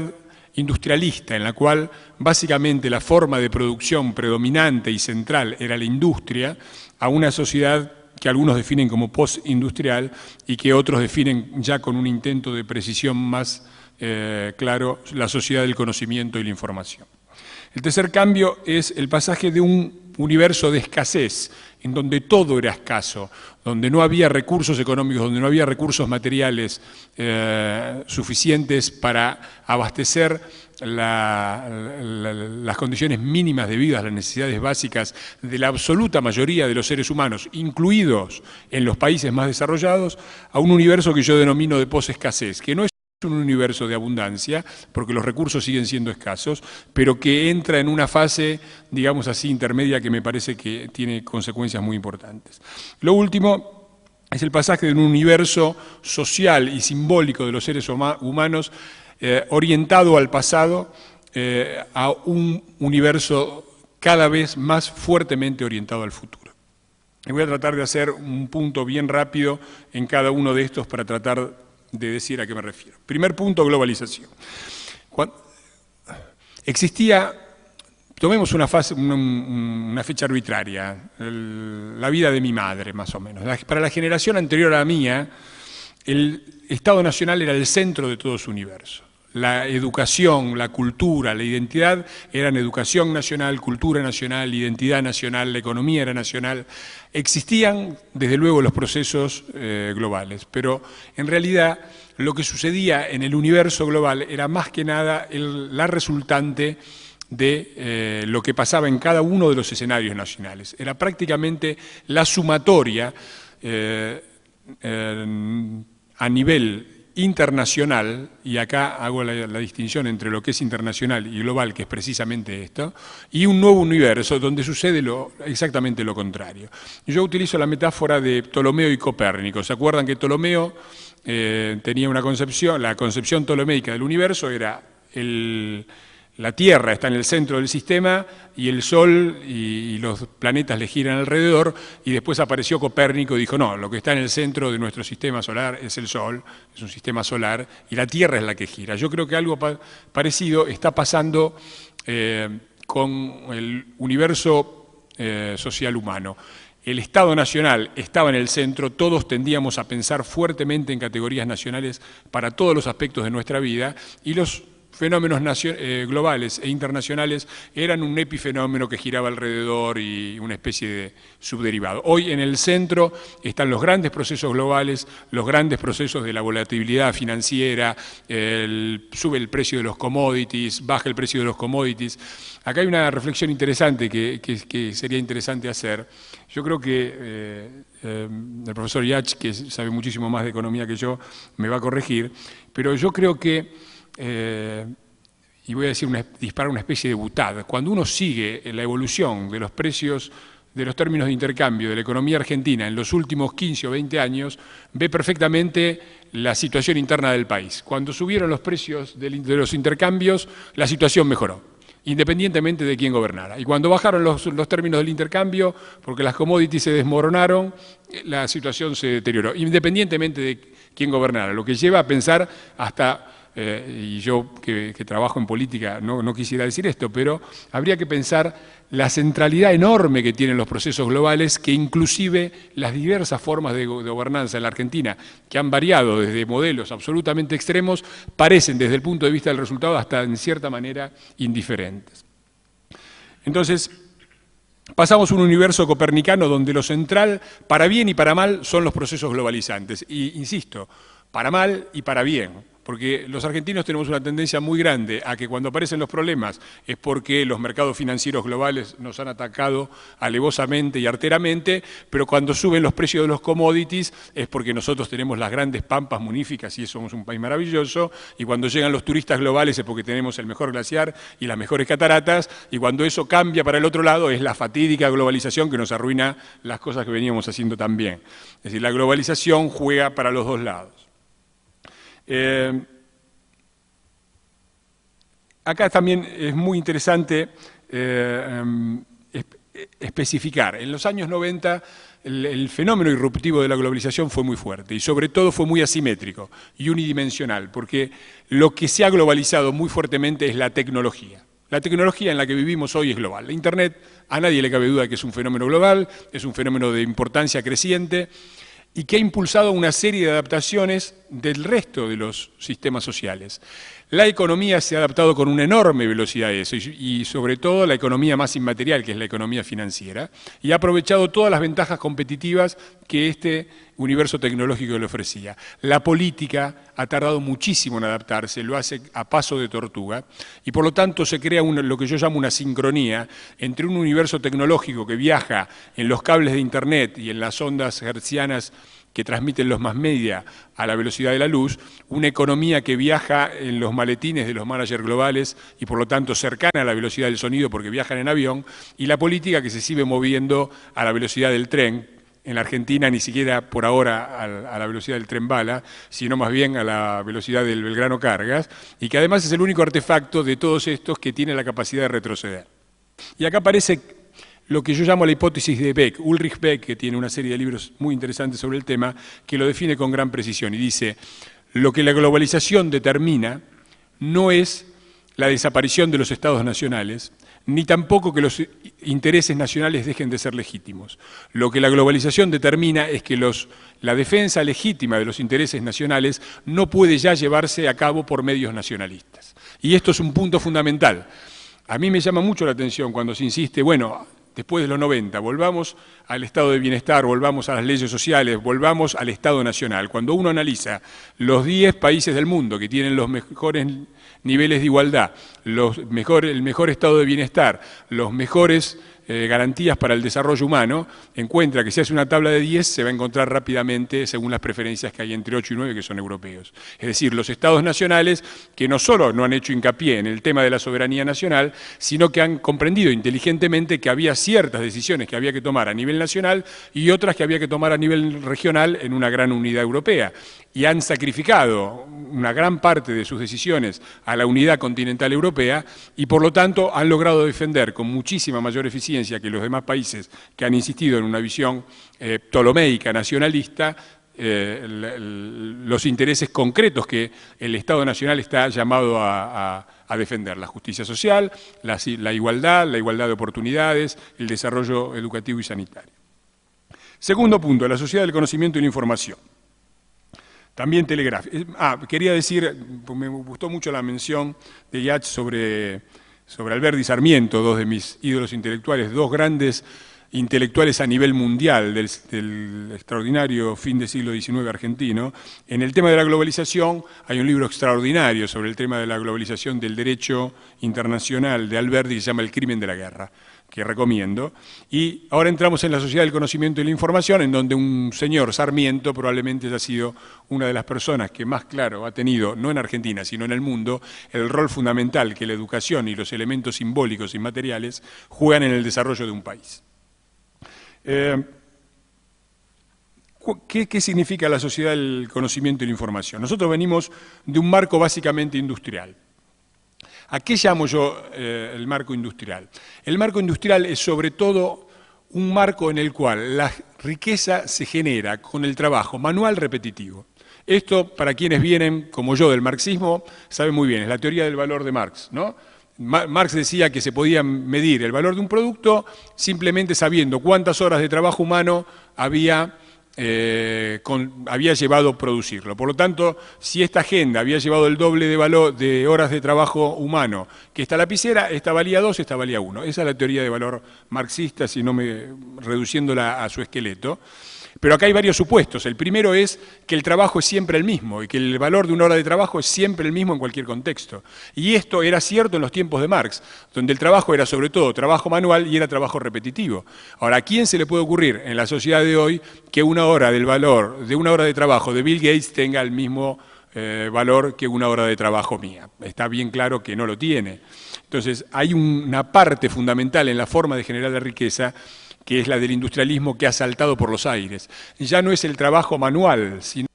industrialista, en la cual básicamente la forma de producción predominante y central era la industria, a una sociedad que algunos definen como postindustrial y que otros definen ya con un intento de precisión más claro, la sociedad del conocimiento y la información. El tercer cambio es el pasaje de un universo de escasez, en donde todo era escaso, donde no había recursos económicos, donde no había recursos materiales suficientes para abastecer las condiciones mínimas de vida, las necesidades básicas de la absoluta mayoría de los seres humanos, incluidos en los países más desarrollados, a un universo que yo denomino de posescasez, que no es un universo de abundancia, porque los recursos siguen siendo escasos, pero que entra en una fase, digamos así, intermedia, que me parece que tiene consecuencias muy importantes. Lo último es el pasaje de un universo social y simbólico de los seres humanos orientado al pasado a un universo cada vez más fuertemente orientado al futuro. Y voy a tratar de hacer un punto bien rápido en cada uno de estos para tratar de decir a qué me refiero. Primer punto, globalización. Existía, tomemos una fecha arbitraria, la vida de mi madre, más o menos. Para la generación anterior a la mía, el Estado Nacional era el centro de todo su universo. La educación, la cultura, la identidad eran educación nacional, cultura nacional, identidad nacional, la economía era nacional. Existían, desde luego, los procesos globales, pero en realidad lo que sucedía en el universo global era más que nada la resultante de lo que pasaba en cada uno de los escenarios nacionales. Era prácticamente la sumatoria a nivel internacional, y acá hago la distinción entre lo que es internacional y global, que es precisamente esto, y un nuevo universo donde sucede exactamente lo contrario. Yo utilizo la metáfora de Ptolomeo y Copérnico. ¿Se acuerdan que Ptolomeo tenía una concepción, la concepción ptolomeica del universo era la Tierra está en el centro del sistema y el Sol y los planetas le giran alrededor, y después apareció Copérnico y dijo, no, lo que está en el centro de nuestro sistema solar es el Sol, es un sistema solar, y la Tierra es la que gira. Yo creo que algo parecido está pasando con el universo social humano. El Estado Nacional estaba en el centro, todos tendíamos a pensar fuertemente en categorías nacionales para todos los aspectos de nuestra vida, y los fenómenos globales e internacionales eran un epifenómeno que giraba alrededor y una especie de subderivado. Hoy en el centro están los grandes procesos globales, los grandes procesos de la volatilidad financiera, sube el precio de los commodities, baja el precio de los commodities. Acá hay una reflexión interesante que sería interesante hacer. Yo creo que el profesor Yach, que sabe muchísimo más de economía que yo, me va a corregir, pero yo creo que y voy a decir disparar una especie de butad. Cuando uno sigue la evolución de los precios de los términos de intercambio de la economía argentina en los últimos 15 o 20 años, ve perfectamente la situación interna del país. Cuando subieron los precios de los intercambios, la situación mejoró, independientemente de quién gobernara. Y cuando bajaron los términos del intercambio, porque las commodities se desmoronaron, la situación se deterioró, independientemente de quién gobernara. Lo que lleva a pensar hasta... y yo que trabajo en política no quisiera decir esto, pero habría que pensar la centralidad enorme que tienen los procesos globales, que inclusive las diversas formas de gobernanza en la Argentina, que han variado desde modelos absolutamente extremos, parecen desde el punto de vista del resultado hasta en cierta manera indiferentes. Entonces, pasamos a un universo copernicano donde lo central, para bien y para mal, son los procesos globalizantes. Y insisto, para mal y para bien. Porque los argentinos tenemos una tendencia muy grande a que cuando aparecen los problemas es porque los mercados financieros globales nos han atacado alevosamente y arteramente, pero cuando suben los precios de los commodities es porque nosotros tenemos las grandes pampas muníficas y somos un país maravilloso, y cuando llegan los turistas globales es porque tenemos el mejor glaciar y las mejores cataratas, y cuando eso cambia para el otro lado es la fatídica globalización que nos arruina las cosas que veníamos haciendo tan bien. Es decir, la globalización juega para los dos lados. Acá también es muy interesante especificar. En los años 90 el fenómeno irruptivo de la globalización fue muy fuerte y sobre todo fue muy asimétrico y unidimensional, porque lo que se ha globalizado muy fuertemente es la tecnología. La tecnología en la que vivimos hoy es global. La Internet, a nadie le cabe duda que es un fenómeno global, es un fenómeno de importancia creciente, y que ha impulsado una serie de adaptaciones del resto de los sistemas sociales. La economía se ha adaptado con una enorme velocidad a eso, y sobre todo la economía más inmaterial, que es la economía financiera, y ha aprovechado todas las ventajas competitivas que este universo tecnológico le ofrecía. La política ha tardado muchísimo en adaptarse, lo hace a paso de tortuga, y por lo tanto se crea lo que yo llamo una sincronía entre un universo tecnológico que viaja en los cables de Internet y en las ondas hertzianas que transmiten los mass media a la velocidad de la luz, una economía que viaja en los maletines de los managers globales y por lo tanto cercana a la velocidad del sonido porque viajan en avión, y la política que se sigue moviendo a la velocidad del tren. En la Argentina ni siquiera por ahora a la velocidad del tren bala, sino más bien a la velocidad del Belgrano Cargas, y que además es el único artefacto de todos estos que tiene la capacidad de retroceder. Y acá aparece lo que yo llamo la hipótesis de Beck, Ulrich Beck, que tiene una serie de libros muy interesantes sobre el tema, que lo define con gran precisión y dice: lo que la globalización determina no es la desaparición de los estados nacionales, ni tampoco que los intereses nacionales dejen de ser legítimos. Lo que la globalización determina es que la defensa legítima de los intereses nacionales no puede ya llevarse a cabo por medios nacionalistas. Y esto es un punto fundamental. A mí me llama mucho la atención cuando se insiste, bueno, después de los 90, volvamos al estado de bienestar, volvamos a las leyes sociales, volvamos al Estado Nacional. Cuando uno analiza los 10 países del mundo que tienen los mejores niveles de igualdad, el mejor estado de bienestar, los mejores garantías para el desarrollo humano, encuentra que si hace una tabla de 10 se va a encontrar rápidamente según las preferencias que hay entre 8 y 9 que son europeos. Es decir, los estados nacionales que no solo no han hecho hincapié en el tema de la soberanía nacional, sino que han comprendido inteligentemente que había ciertas decisiones que había que tomar a nivel nacional y otras que había que tomar a nivel regional en una gran unidad europea. Y han sacrificado una gran parte de sus decisiones a la unidad continental europea y por lo tanto han logrado defender con muchísima mayor eficiencia que los demás países que han insistido en una visión ptolomeica, nacionalista, los intereses concretos que el Estado Nacional está llamado a defender: la justicia social, la igualdad de oportunidades, el desarrollo educativo y sanitario. Segundo punto, la sociedad del conocimiento y la información. También telegráfico. Quería decir, me gustó mucho la mención de Yach sobre Alberdi y Sarmiento, dos de mis ídolos intelectuales, dos grandes intelectuales a nivel mundial del extraordinario fin del siglo XIX argentino. En el tema de la globalización hay un libro extraordinario sobre el tema de la globalización del derecho internacional de Alberdi que se llama El crimen de la guerra, que recomiendo, y ahora entramos en la sociedad del conocimiento y la información, en donde un señor Sarmiento probablemente haya sido una de las personas que más claro ha tenido, no en Argentina, sino en el mundo, el rol fundamental que la educación y los elementos simbólicos y materiales juegan en el desarrollo de un país. ¿Qué significa la sociedad del conocimiento y la información? Nosotros venimos de un marco básicamente industrial. ¿A qué llamo yo el marco industrial? El marco industrial es sobre todo un marco en el cual la riqueza se genera con el trabajo manual repetitivo. Esto, para quienes vienen, como yo, del marxismo, saben muy bien, es la teoría del valor de Marx, ¿no? Marx decía que se podía medir el valor de un producto simplemente sabiendo cuántas horas de trabajo humano había llevado a producirlo. Por lo tanto, si esta agenda había llevado el doble de horas de trabajo humano que esta lapicera, esta valía 2, esta valía 1. Esa es la teoría de valor marxista, reduciéndola a su esqueleto. Pero acá hay varios supuestos. El primero es que el trabajo es siempre el mismo y que el valor de una hora de trabajo es siempre el mismo en cualquier contexto. Y esto era cierto en los tiempos de Marx, donde el trabajo era sobre todo trabajo manual y era trabajo repetitivo. Ahora, ¿a quién se le puede ocurrir en la sociedad de hoy que una hora del valor de una hora de trabajo de Bill Gates tenga el mismo valor que una hora de trabajo mía? Está bien claro que no lo tiene. Entonces, hay una parte fundamental en la forma de generar la riqueza que es la del industrialismo que ha saltado por los aires. Ya no es el trabajo manual, sino...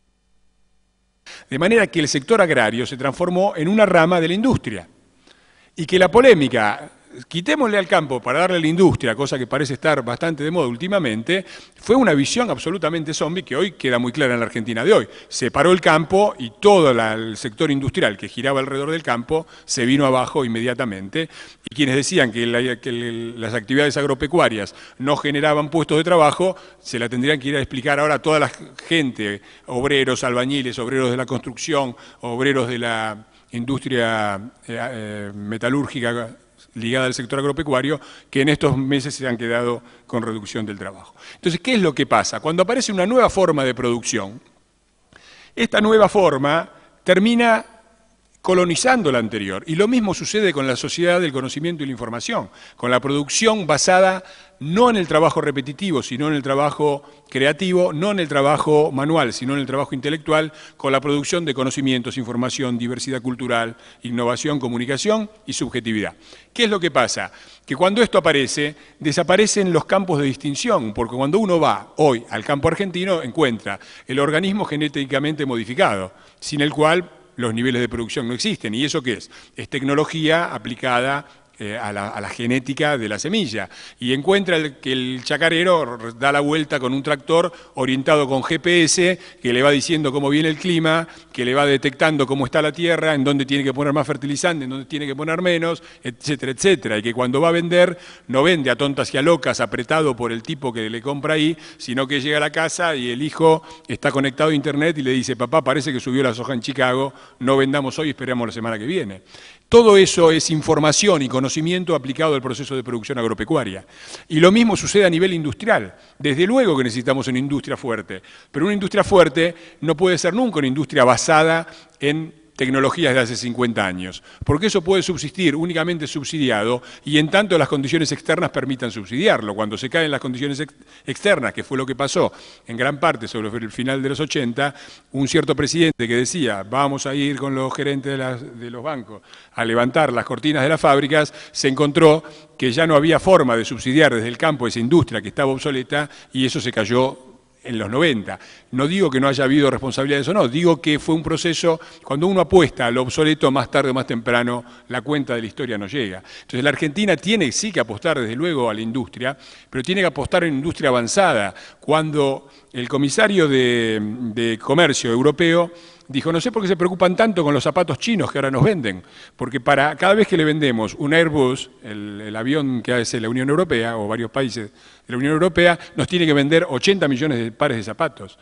De manera que el sector agrario se transformó en una rama de la industria. Y que la polémica, quitémosle al campo para darle a la industria, cosa que parece estar bastante de moda últimamente, fue una visión absolutamente zombie que hoy queda muy clara en la Argentina de hoy. Se paró el campo y todo el sector industrial que giraba alrededor del campo se vino abajo inmediatamente. Y quienes decían que las actividades agropecuarias no generaban puestos de trabajo, se la tendrían que ir a explicar ahora a toda la gente, obreros, albañiles, obreros de la construcción, obreros de la industria metalúrgica ligada al sector agropecuario, que en estos meses se han quedado con reducción del trabajo. Entonces, ¿qué es lo que pasa? Cuando aparece una nueva forma de producción, esta nueva forma termina colonizando la anterior. Y lo mismo sucede con la sociedad del conocimiento y la información, con la producción basada no en el trabajo repetitivo, sino en el trabajo creativo, no en el trabajo manual, sino en el trabajo intelectual, con la producción de conocimientos, información, diversidad cultural, innovación, comunicación y subjetividad. ¿Qué es lo que pasa? Que cuando esto aparece, desaparecen los campos de distinción, porque cuando uno va hoy al campo argentino, encuentra el organismo genéticamente modificado, sin el cual los niveles de producción no existen. ¿Y eso qué es? Es tecnología aplicada a la genética de la semilla. Y encuentra que el chacarero da la vuelta con un tractor orientado con GPS, que le va diciendo cómo viene el clima, que le va detectando cómo está la tierra, en dónde tiene que poner más fertilizante, en dónde tiene que poner menos, etcétera, etcétera. Y que cuando va a vender, no vende a tontas y a locas, apretado por el tipo que le compra ahí, sino que llega a la casa y el hijo está conectado a internet y le dice: papá, parece que subió la soja en Chicago, no vendamos hoy, esperamos la semana que viene. Todo eso es información y conocimiento aplicado al proceso de producción agropecuaria. Y lo mismo sucede a nivel industrial. Desde luego que necesitamos una industria fuerte, pero una industria fuerte no puede ser nunca una industria basada en tecnologías de hace 50 años, porque eso puede subsistir únicamente subsidiado y en tanto las condiciones externas permitan subsidiarlo. Cuando se caen las condiciones externas, que fue lo que pasó en gran parte sobre el final de los 80, un cierto presidente que decía: vamos a ir con los gerentes de los bancos a levantar las cortinas de las fábricas, se encontró que ya no había forma de subsidiar desde el campo esa industria que estaba obsoleta y eso se cayó en los 90. No digo que no haya habido responsabilidades o no, digo que fue un proceso, cuando uno apuesta a lo obsoleto, más tarde o más temprano la cuenta de la historia no llega. Entonces la Argentina tiene sí que apostar desde luego a la industria, pero tiene que apostar en industria avanzada. Cuando el comisario de Comercio europeo dijo: no sé por qué se preocupan tanto con los zapatos chinos que ahora nos venden, porque para cada vez que le vendemos un Airbus, el avión que hace la Unión Europea, o varios países de la Unión Europea, nos tiene que vender 80 millones de pares de zapatos.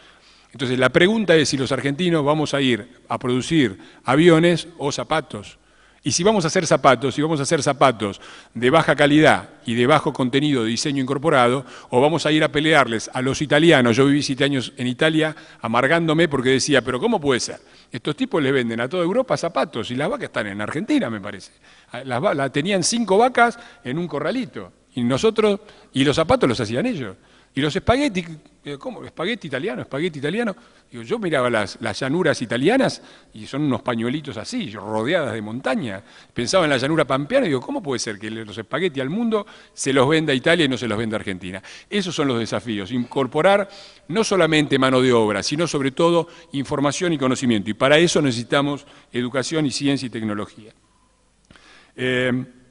Entonces la pregunta es si los argentinos vamos a ir a producir aviones o zapatos. Y si vamos a hacer zapatos, de baja calidad y de bajo contenido de diseño incorporado, o vamos a ir a pelearles a los italianos. Yo viví 7 años en Italia amargándome porque decía: pero ¿cómo puede ser? Estos tipos les venden a toda Europa zapatos y las vacas están en Argentina, me parece. Tenían 5 vacas en un corralito. Y nosotros, y los zapatos los hacían ellos. Y los espagueti, ¿cómo? ¿Espagueti italiano? ¿Espagueti italiano? Digo, yo miraba las llanuras italianas y son unos pañuelitos así, rodeadas de montaña. Pensaba en la llanura pampeana y digo, ¿cómo puede ser que los espagueti al mundo se los venda a Italia y no se los venda a Argentina? Esos son los desafíos, incorporar no solamente mano de obra, sino sobre todo información y conocimiento. Y para eso necesitamos educación y ciencia y tecnología.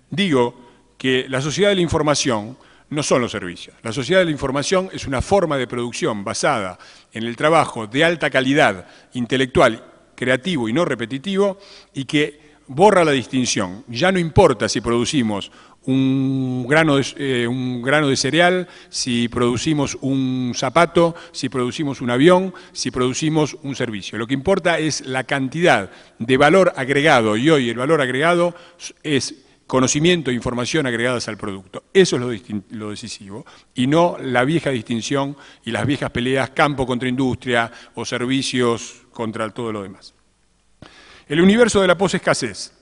Digo que la sociedad de la información no son los servicios. La sociedad de la información es una forma de producción basada en el trabajo de alta calidad intelectual, creativo y no repetitivo, y que borra la distinción. Ya no importa si producimos un grano de cereal, si producimos un zapato, si producimos un avión, si producimos un servicio. Lo que importa es la cantidad de valor agregado, y hoy el valor agregado es conocimiento e información agregadas al producto. Eso es lo decisivo, y no la vieja distinción y las viejas peleas campo contra industria o servicios contra todo lo demás. El universo de la posescasez.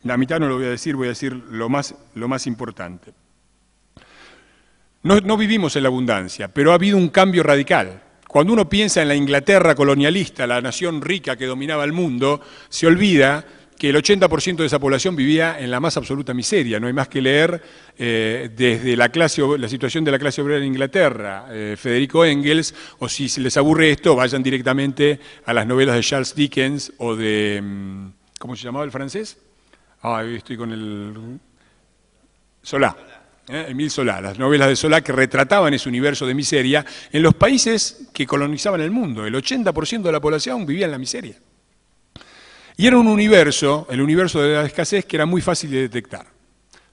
La mitad no lo voy a decir lo más importante. No vivimos en la abundancia, pero ha habido un cambio radical. Cuando uno piensa en la Inglaterra colonialista, la nación rica que dominaba el mundo, se olvida que el 80% de esa población vivía en la más absoluta miseria. No hay más que leer desde la situación de la clase obrera en Inglaterra, Federico Engels, o si les aburre esto, vayan directamente a las novelas de Charles Dickens o de... ¿cómo se llamaba el francés? Estoy con el... Solá. Émile Zola, las novelas de Zola que retrataban ese universo de miseria en los países que colonizaban el mundo. El 80% de la población vivía en la miseria. Y era un universo, el universo de la escasez, que era muy fácil de detectar.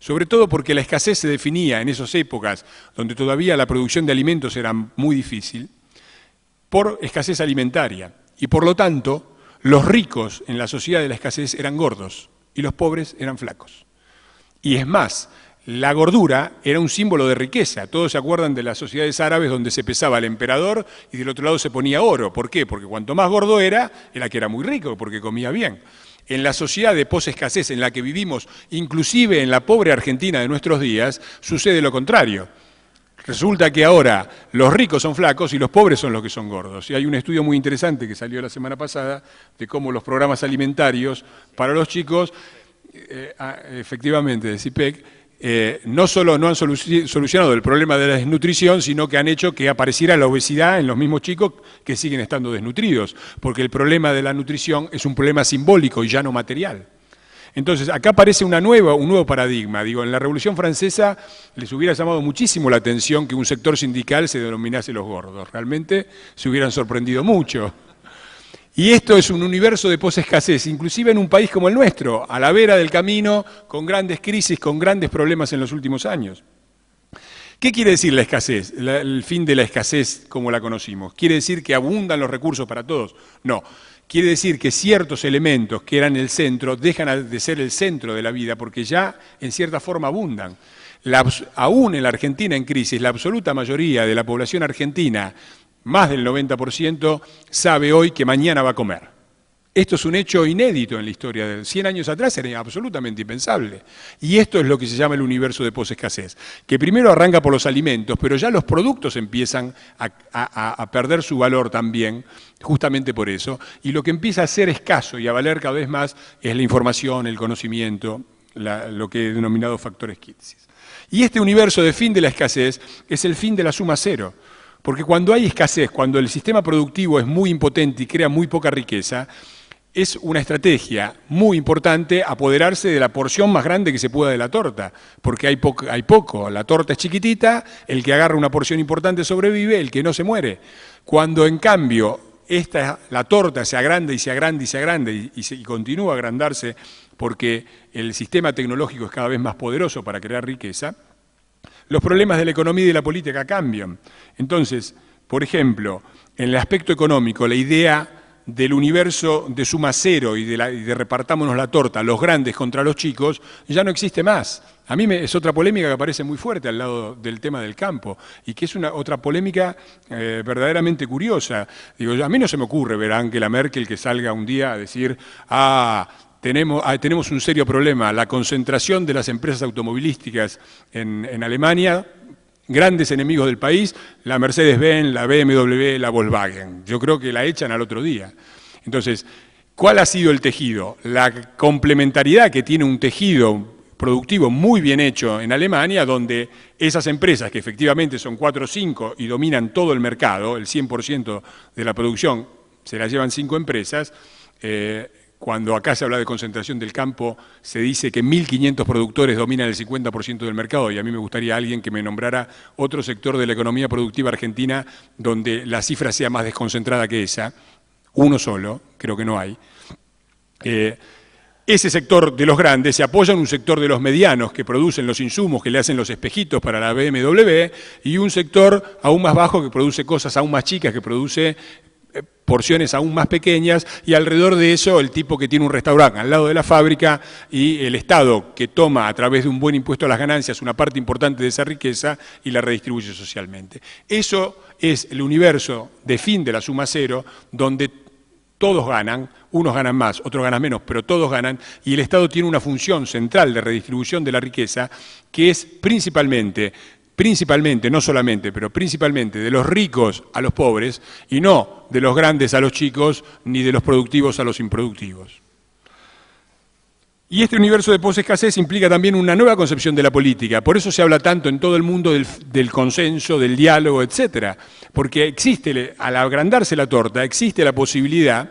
Sobre todo porque la escasez se definía en esas épocas donde todavía la producción de alimentos era muy difícil, por escasez alimentaria. Y por lo tanto, los ricos en la sociedad de la escasez eran gordos y los pobres eran flacos. Y es más, la gordura era un símbolo de riqueza. Todos se acuerdan de las sociedades árabes donde se pesaba al emperador y del otro lado se ponía oro. ¿Por qué? Porque cuanto más gordo era que era muy rico, porque comía bien. En la sociedad de posescasez en la que vivimos, inclusive en la pobre Argentina de nuestros días, sucede lo contrario. Resulta que ahora los ricos son flacos y los pobres son los que son gordos. Y hay un estudio muy interesante que salió la semana pasada de cómo los programas alimentarios para los chicos, efectivamente, de CIPEC, no solo no han solucionado el problema de la desnutrición, sino que han hecho que apareciera la obesidad en los mismos chicos que siguen estando desnutridos, porque el problema de la nutrición es un problema simbólico y ya no material. Entonces, acá aparece un nuevo paradigma. Digo, en la Revolución Francesa les hubiera llamado muchísimo la atención que un sector sindical se denominase los gordos. Realmente se hubieran sorprendido mucho. Y esto es un universo de posescasez, inclusive en un país como el nuestro, a la vera del camino, con grandes crisis, con grandes problemas en los últimos años. ¿Qué quiere decir la escasez? El fin de la escasez como la conocimos. ¿Quiere decir que abundan los recursos para todos? No. Quiere decir que ciertos elementos que eran el centro dejan de ser el centro de la vida porque ya en cierta forma abundan. Aún en la Argentina en crisis, la absoluta mayoría de la población argentina, más del 90%, sabe hoy que mañana va a comer. Esto es un hecho inédito en la historia de 100 años atrás, era absolutamente impensable. Y esto es lo que se llama el universo de posescasez, que primero arranca por los alimentos, pero ya los productos empiezan a perder su valor también, justamente por eso, y lo que empieza a ser escaso y a valer cada vez más es la información, el conocimiento, lo que he denominado factores crisis. Y este universo de fin de la escasez es el fin de la suma cero. Porque cuando hay escasez, cuando el sistema productivo es muy impotente y crea muy poca riqueza, es una estrategia muy importante apoderarse de la porción más grande que se pueda de la torta, porque hay poco, la torta es chiquitita, el que agarra una porción importante sobrevive, el que no se muere. Cuando en cambio la torta se agranda y se agranda y se agranda y continúa a agrandarse porque el sistema tecnológico es cada vez más poderoso para crear riqueza, los problemas de la economía y de la política cambian. Entonces, por ejemplo, en el aspecto económico, la idea del universo de suma cero y de repartámonos la torta, los grandes contra los chicos, ya no existe más. A mí es otra polémica que aparece muy fuerte al lado del tema del campo y que es otra polémica verdaderamente curiosa. Digo, a mí no se me ocurre ver a Angela Merkel que salga un día a decir, tenemos un serio problema, la concentración de las empresas automovilísticas en Alemania, grandes enemigos del país, la Mercedes-Benz, la BMW, la Volkswagen. Yo creo que la echan al otro día. Entonces, ¿cuál ha sido el tejido? La complementariedad que tiene un tejido productivo muy bien hecho en Alemania, donde esas empresas, que efectivamente son 4 o 5 y dominan todo el mercado, el 100% de la producción se la llevan 5 empresas, cuando acá se habla de concentración del campo, se dice que 1.500 productores dominan el 50% del mercado, y a mí me gustaría alguien que me nombrara otro sector de la economía productiva argentina donde la cifra sea más desconcentrada que esa. Uno solo, creo que no hay. Ese sector de los grandes se apoya en un sector de los medianos que producen los insumos, que le hacen los espejitos para la BMW, y un sector aún más bajo que produce cosas aún más chicas, que produce porciones aún más pequeñas, y alrededor de eso el tipo que tiene un restaurante al lado de la fábrica y el Estado que toma a través de un buen impuesto a las ganancias una parte importante de esa riqueza y la redistribuye socialmente. Eso es el universo de fin de la suma cero, donde todos ganan, unos ganan más, otros ganan menos, pero todos ganan, y el Estado tiene una función central de redistribución de la riqueza que es principalmente, no solamente, pero principalmente de los ricos a los pobres, y no de los grandes a los chicos, ni de los productivos a los improductivos. Y este universo de posescasez implica también una nueva concepción de la política. Por eso se habla tanto en todo el mundo del consenso, del diálogo, etcétera. Porque existe, al agrandarse la torta, existe la posibilidad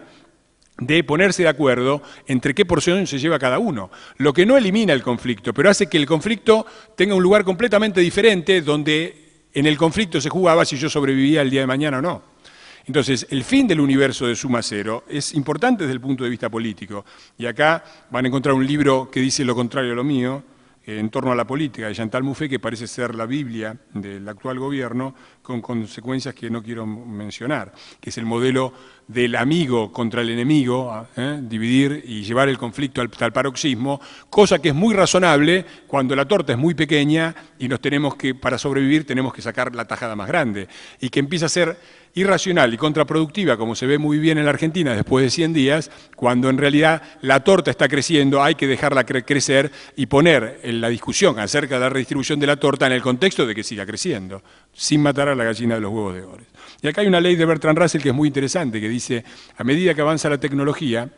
de ponerse de acuerdo entre qué porción se lleva cada uno. Lo que no elimina el conflicto, pero hace que el conflicto tenga un lugar completamente diferente, donde en el conflicto se jugaba si yo sobrevivía el día de mañana o no. Entonces, el fin del universo de suma cero es importante desde el punto de vista político. Y acá van a encontrar un libro que dice lo contrario a lo mío, en torno a la política, de Chantal Mouffe, que parece ser la Biblia del actual gobierno, con consecuencias que no quiero mencionar, que es el modelo del amigo contra el enemigo, dividir y llevar el conflicto al paroxismo, cosa que es muy razonable cuando la torta es muy pequeña y nos tenemos que, para sobrevivir, tenemos que sacar la tajada más grande, y que empieza a ser irracional y contraproductiva, como se ve muy bien en la Argentina después de 100 días, cuando en realidad la torta está creciendo, hay que dejarla crecer y poner en la discusión acerca de la redistribución de la torta en el contexto de que siga creciendo, sin matar a la gallina de los huevos de oro. Y acá hay una ley de Bertrand Russell que es muy interesante, que dice, a medida que avanza la tecnología,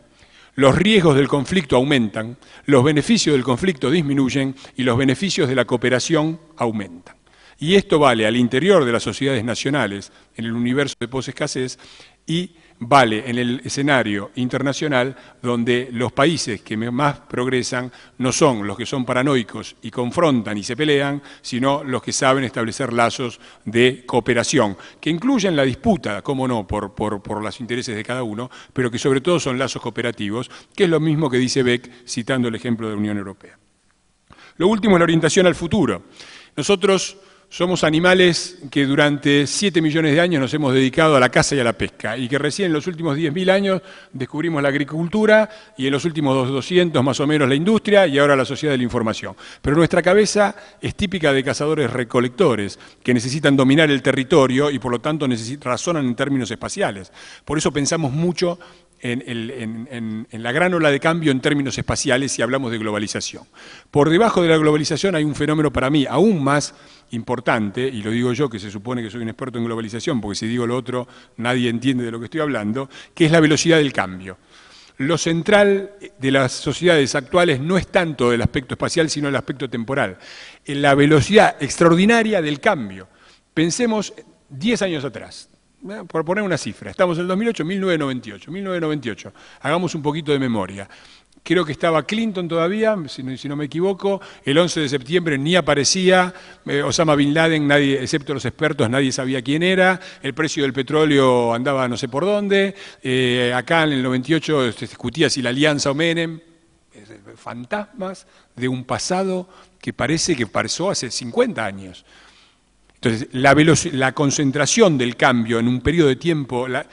los riesgos del conflicto aumentan, los beneficios del conflicto disminuyen y los beneficios de la cooperación aumentan. Y esto vale al interior de las sociedades nacionales, en el universo de posescasez, y vale en el escenario internacional, donde los países que más progresan no son los que son paranoicos y confrontan y se pelean, sino los que saben establecer lazos de cooperación, que incluyen la disputa, cómo no, por los intereses de cada uno, pero que sobre todo son lazos cooperativos, que es lo mismo que dice Beck, citando el ejemplo de la Unión Europea. Lo último es la orientación al futuro. Nosotros somos animales que durante 7 millones de años nos hemos dedicado a la caza y a la pesca, y que recién en los últimos 10.000 años descubrimos la agricultura, y en los últimos 200 más o menos la industria, y ahora la sociedad de la información. Pero nuestra cabeza es típica de cazadores-recolectores, que necesitan dominar el territorio y por lo tanto razonan en términos espaciales. Por eso pensamos mucho en la gran ola de cambio en términos espaciales si hablamos de globalización. Por debajo de la globalización hay un fenómeno para mí aún más importante, y lo digo yo que se supone que soy un experto en globalización, porque si digo lo otro nadie entiende de lo que estoy hablando, que es la velocidad del cambio. Lo central de las sociedades actuales no es tanto el aspecto espacial, sino el aspecto temporal. En la velocidad extraordinaria del cambio. Pensemos 10 años atrás. Por poner una cifra, estamos en el 2008, 1998, hagamos un poquito de memoria. Creo que estaba Clinton todavía, si no me equivoco, el 11 de septiembre ni aparecía, Osama Bin Laden, nadie, excepto los expertos, nadie sabía quién era, el precio del petróleo andaba no sé por dónde, acá en el 98 se discutía si la alianza o Menem, fantasmas de un pasado que parece que pasó hace 50 años. Entonces, la concentración del cambio en un periodo de tiempo, la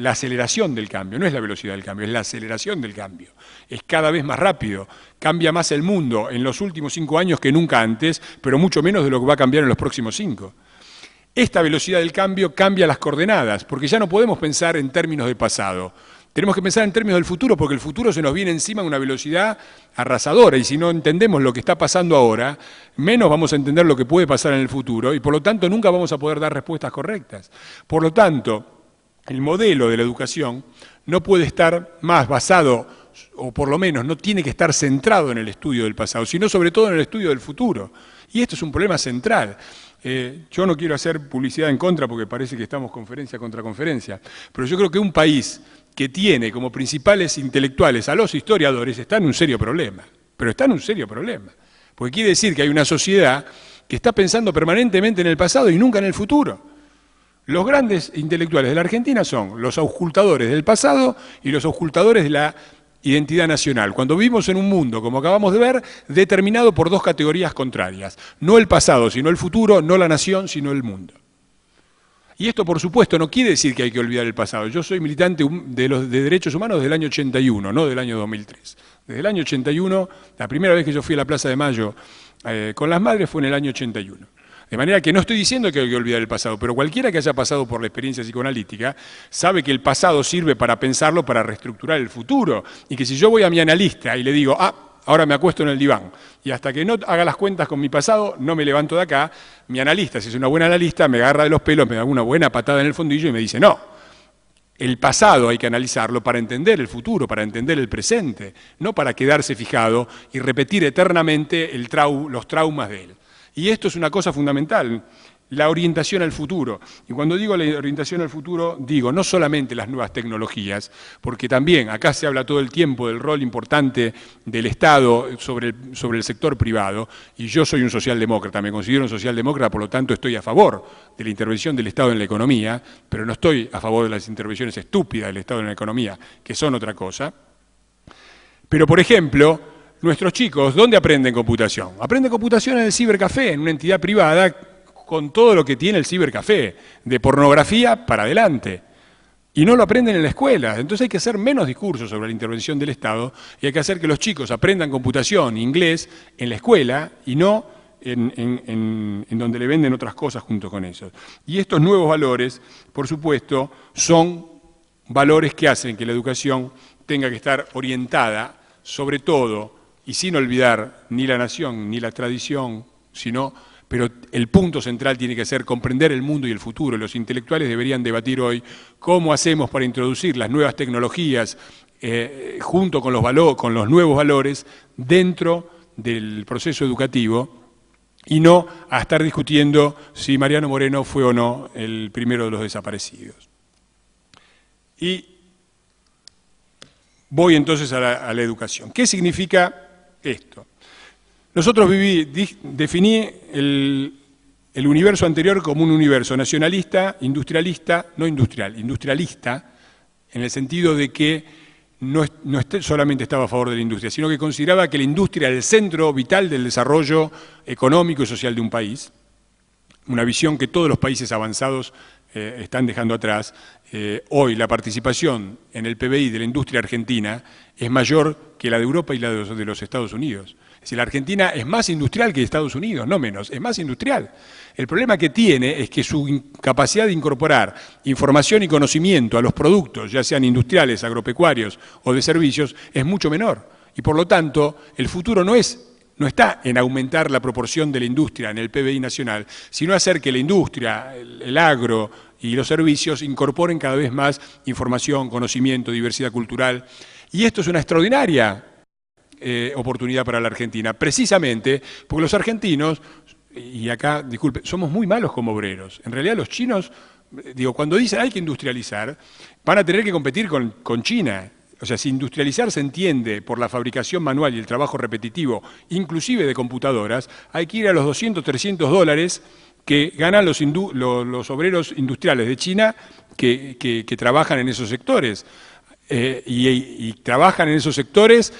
aceleración del cambio, no es la velocidad del cambio, es la aceleración del cambio. Es cada vez más rápido, cambia más el mundo en los últimos 5 años que nunca antes, pero mucho menos de lo que va a cambiar en los próximos 5. Esta velocidad del cambio cambia las coordenadas, porque ya no podemos pensar en términos de pasado. Tenemos que pensar en términos del futuro, porque el futuro se nos viene encima a una velocidad arrasadora, y si no entendemos lo que está pasando ahora, menos vamos a entender lo que puede pasar en el futuro, y por lo tanto nunca vamos a poder dar respuestas correctas. Por lo tanto, el modelo de la educación no puede estar más basado, o por lo menos no tiene que estar centrado en el estudio del pasado, sino sobre todo en el estudio del futuro. Y esto es un problema central. Yo no quiero hacer publicidad en contra porque parece que estamos conferencia contra conferencia, pero yo creo que un país que tiene como principales intelectuales a los historiadores está en un serio problema, pero está en un serio problema, porque quiere decir que hay una sociedad que está pensando permanentemente en el pasado y nunca en el futuro. Los grandes intelectuales de la Argentina son los auscultadores del pasado y los auscultadores de la identidad nacional, cuando vivimos en un mundo, como acabamos de ver, determinado por dos categorías contrarias, no el pasado sino el futuro, no la nación sino el mundo. Y esto, por supuesto, no quiere decir que hay que olvidar el pasado. Yo soy militante de derechos humanos desde el año 81, no del año 2003. Desde el año 81, la primera vez que yo fui a la Plaza de Mayo con las madres fue en el año 81. De manera que no estoy diciendo que hay que olvidar el pasado, pero cualquiera que haya pasado por la experiencia psicoanalítica sabe que el pasado sirve para pensarlo, para reestructurar el futuro. Y que si yo voy a mi analista y le digo, ahora me acuesto en el diván, y hasta que no haga las cuentas con mi pasado, no me levanto de acá, mi analista, si es una buena analista, me agarra de los pelos, me da una buena patada en el fondillo y me dice, no, el pasado hay que analizarlo para entender el futuro, para entender el presente, no para quedarse fijado y repetir eternamente los traumas de él. Y esto es una cosa fundamental, la orientación al futuro. Y cuando digo la orientación al futuro, digo no solamente las nuevas tecnologías, porque también acá se habla todo el tiempo del rol importante del Estado sobre el sector privado, y yo soy un socialdemócrata, me considero un socialdemócrata, por lo tanto estoy a favor de la intervención del Estado en la economía, pero no estoy a favor de las intervenciones estúpidas del Estado en la economía, que son otra cosa. Pero, por ejemplo, nuestros chicos, ¿dónde aprenden computación? Aprenden computación en el cibercafé, en una entidad privada, con todo lo que tiene el cibercafé, de pornografía para adelante. Y no lo aprenden en la escuela. Entonces hay que hacer menos discursos sobre la intervención del Estado y hay que hacer que los chicos aprendan computación, inglés, en la escuela y no en donde le venden otras cosas junto con eso. Y estos nuevos valores, por supuesto, son valores que hacen que la educación tenga que estar orientada, sobre todo, y sin olvidar ni la nación ni la tradición, pero el punto central tiene que ser comprender el mundo y el futuro. Los intelectuales deberían debatir hoy cómo hacemos para introducir las nuevas tecnologías junto con los nuevos valores dentro del proceso educativo y no a estar discutiendo si Mariano Moreno fue o no el primero de los desaparecidos. Y voy entonces a la educación. ¿Qué significa esto? Nosotros definí el universo anterior como un universo nacionalista, industrialista, no industrial, industrialista, en el sentido de que no solamente estaba a favor de la industria, sino que consideraba que la industria era el centro vital del desarrollo económico y social de un país, una visión que todos los países avanzados están dejando atrás. Hoy la participación en el PBI de la industria argentina es mayor que la de Europa y la de los Estados Unidos. Es decir, la Argentina es más industrial que Estados Unidos, no menos, es más industrial. El problema que tiene es que su incapacidad de incorporar información y conocimiento a los productos, ya sean industriales, agropecuarios o de servicios, es mucho menor. Y por lo tanto, el futuro no está en aumentar la proporción de la industria en el PBI nacional, sino hacer que la industria, el agro y los servicios incorporen cada vez más información, conocimiento, diversidad cultural. Y esto es una extraordinaria oportunidad para la Argentina, precisamente porque los argentinos, y acá, disculpe, somos muy malos como obreros. En realidad los chinos, cuando dicen hay que industrializar, van a tener que competir con China. O sea, si industrializar se entiende por la fabricación manual y el trabajo repetitivo, inclusive de computadoras, hay que ir a los 200, 300 dólares que ganan los obreros industriales de China que trabajan en esos sectores. Y trabajan en esos sectores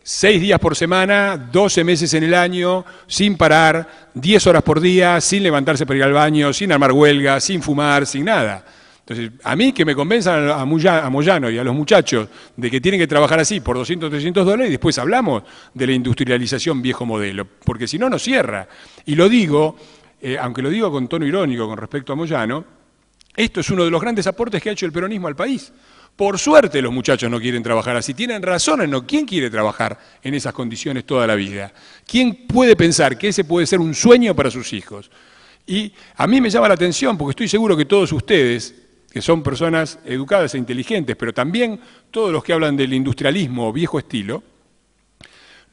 6 días por semana, 12 meses en el año, sin parar, 10 horas por día, sin levantarse para ir al baño, sin armar huelga, sin fumar, sin nada. Entonces, a mí que me convenzan a Moyano y a los muchachos de que tienen que trabajar así por 200, 300 dólares y después hablamos de la industrialización viejo modelo, porque si no, no cierra. Y lo digo, aunque lo digo con tono irónico con respecto a Moyano, esto es uno de los grandes aportes que ha hecho el peronismo al país, Por suerte los muchachos no quieren trabajar así, tienen razón en no. ¿Quién quiere trabajar en esas condiciones toda la vida? ¿Quién puede pensar que ese puede ser un sueño para sus hijos? Y a mí me llama la atención, porque estoy seguro que todos ustedes, que son personas educadas e inteligentes, pero también todos los que hablan del industrialismo o viejo estilo,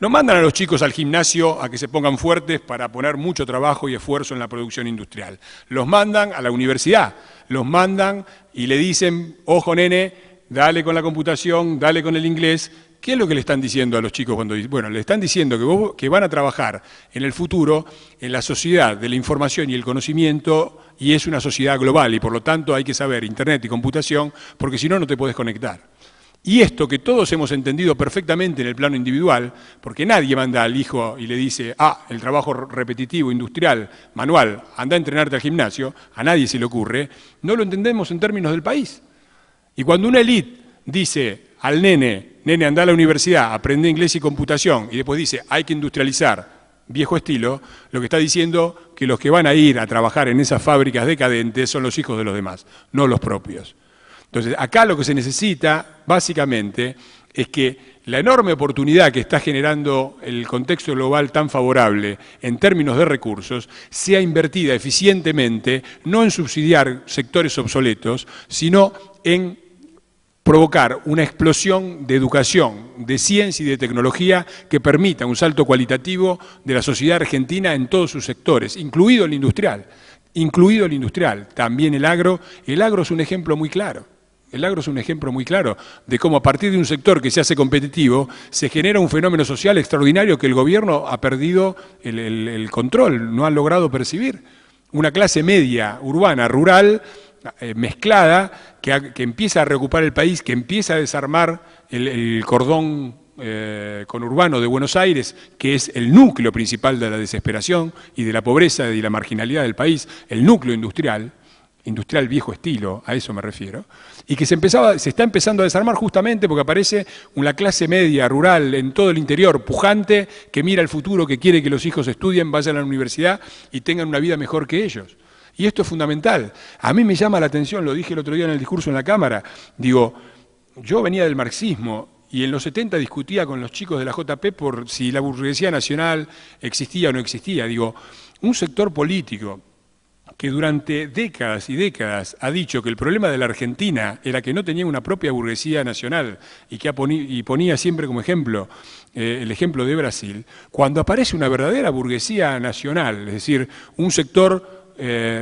no mandan a los chicos al gimnasio a que se pongan fuertes para poner mucho trabajo y esfuerzo en la producción industrial. Los mandan a la universidad, los mandan y le dicen, ojo nene, dale con la computación, dale con el inglés. ¿Qué es lo que le están diciendo a los chicos cuando dicen? Bueno, le están diciendo que van a trabajar en el futuro en la sociedad de la información y el conocimiento, y es una sociedad global, y por lo tanto hay que saber internet y computación, porque si no, no te puedes conectar. Y esto que todos hemos entendido perfectamente en el plano individual, porque nadie manda al hijo y le dice, el trabajo repetitivo, industrial, manual, anda a entrenarte al gimnasio, a nadie se le ocurre, no lo entendemos en términos del país. Y cuando una élite dice al nene, anda a la universidad, aprende inglés y computación, y después dice, hay que industrializar, viejo estilo, lo que está diciendo que los que van a ir a trabajar en esas fábricas decadentes son los hijos de los demás, no los propios. Entonces, acá lo que se necesita, básicamente, es que la enorme oportunidad que está generando el contexto global tan favorable en términos de recursos sea invertida eficientemente, no en subsidiar sectores obsoletos, sino en provocar una explosión de educación, de ciencia y de tecnología que permita un salto cualitativo de la sociedad argentina en todos sus sectores, incluido el industrial. También el agro es un ejemplo muy claro. El agro es un ejemplo muy claro de cómo a partir de un sector que se hace competitivo se genera un fenómeno social extraordinario que el gobierno ha perdido el control, no ha logrado percibir. Una clase media, urbana, rural, mezclada, que empieza a reocupar el país, que empieza a desarmar el cordón conurbano de Buenos Aires, que es el núcleo principal de la desesperación y de la pobreza y la marginalidad del país, el núcleo industrial viejo estilo, a eso me refiero, y que se está empezando a desarmar justamente porque aparece una clase media rural en todo el interior, pujante, que mira el futuro, que quiere que los hijos estudien, vayan a la universidad y tengan una vida mejor que ellos. Y esto es fundamental. A mí me llama la atención, lo dije el otro día en el discurso en la Cámara, digo, yo venía del marxismo y en los 70 discutía con los chicos de la JP por si la burguesía nacional existía o no existía. Digo, un sector político que durante décadas y décadas ha dicho que el problema de la Argentina era que no tenía una propia burguesía nacional y ponía siempre como ejemplo el ejemplo de Brasil, cuando aparece una verdadera burguesía nacional, es decir, un sector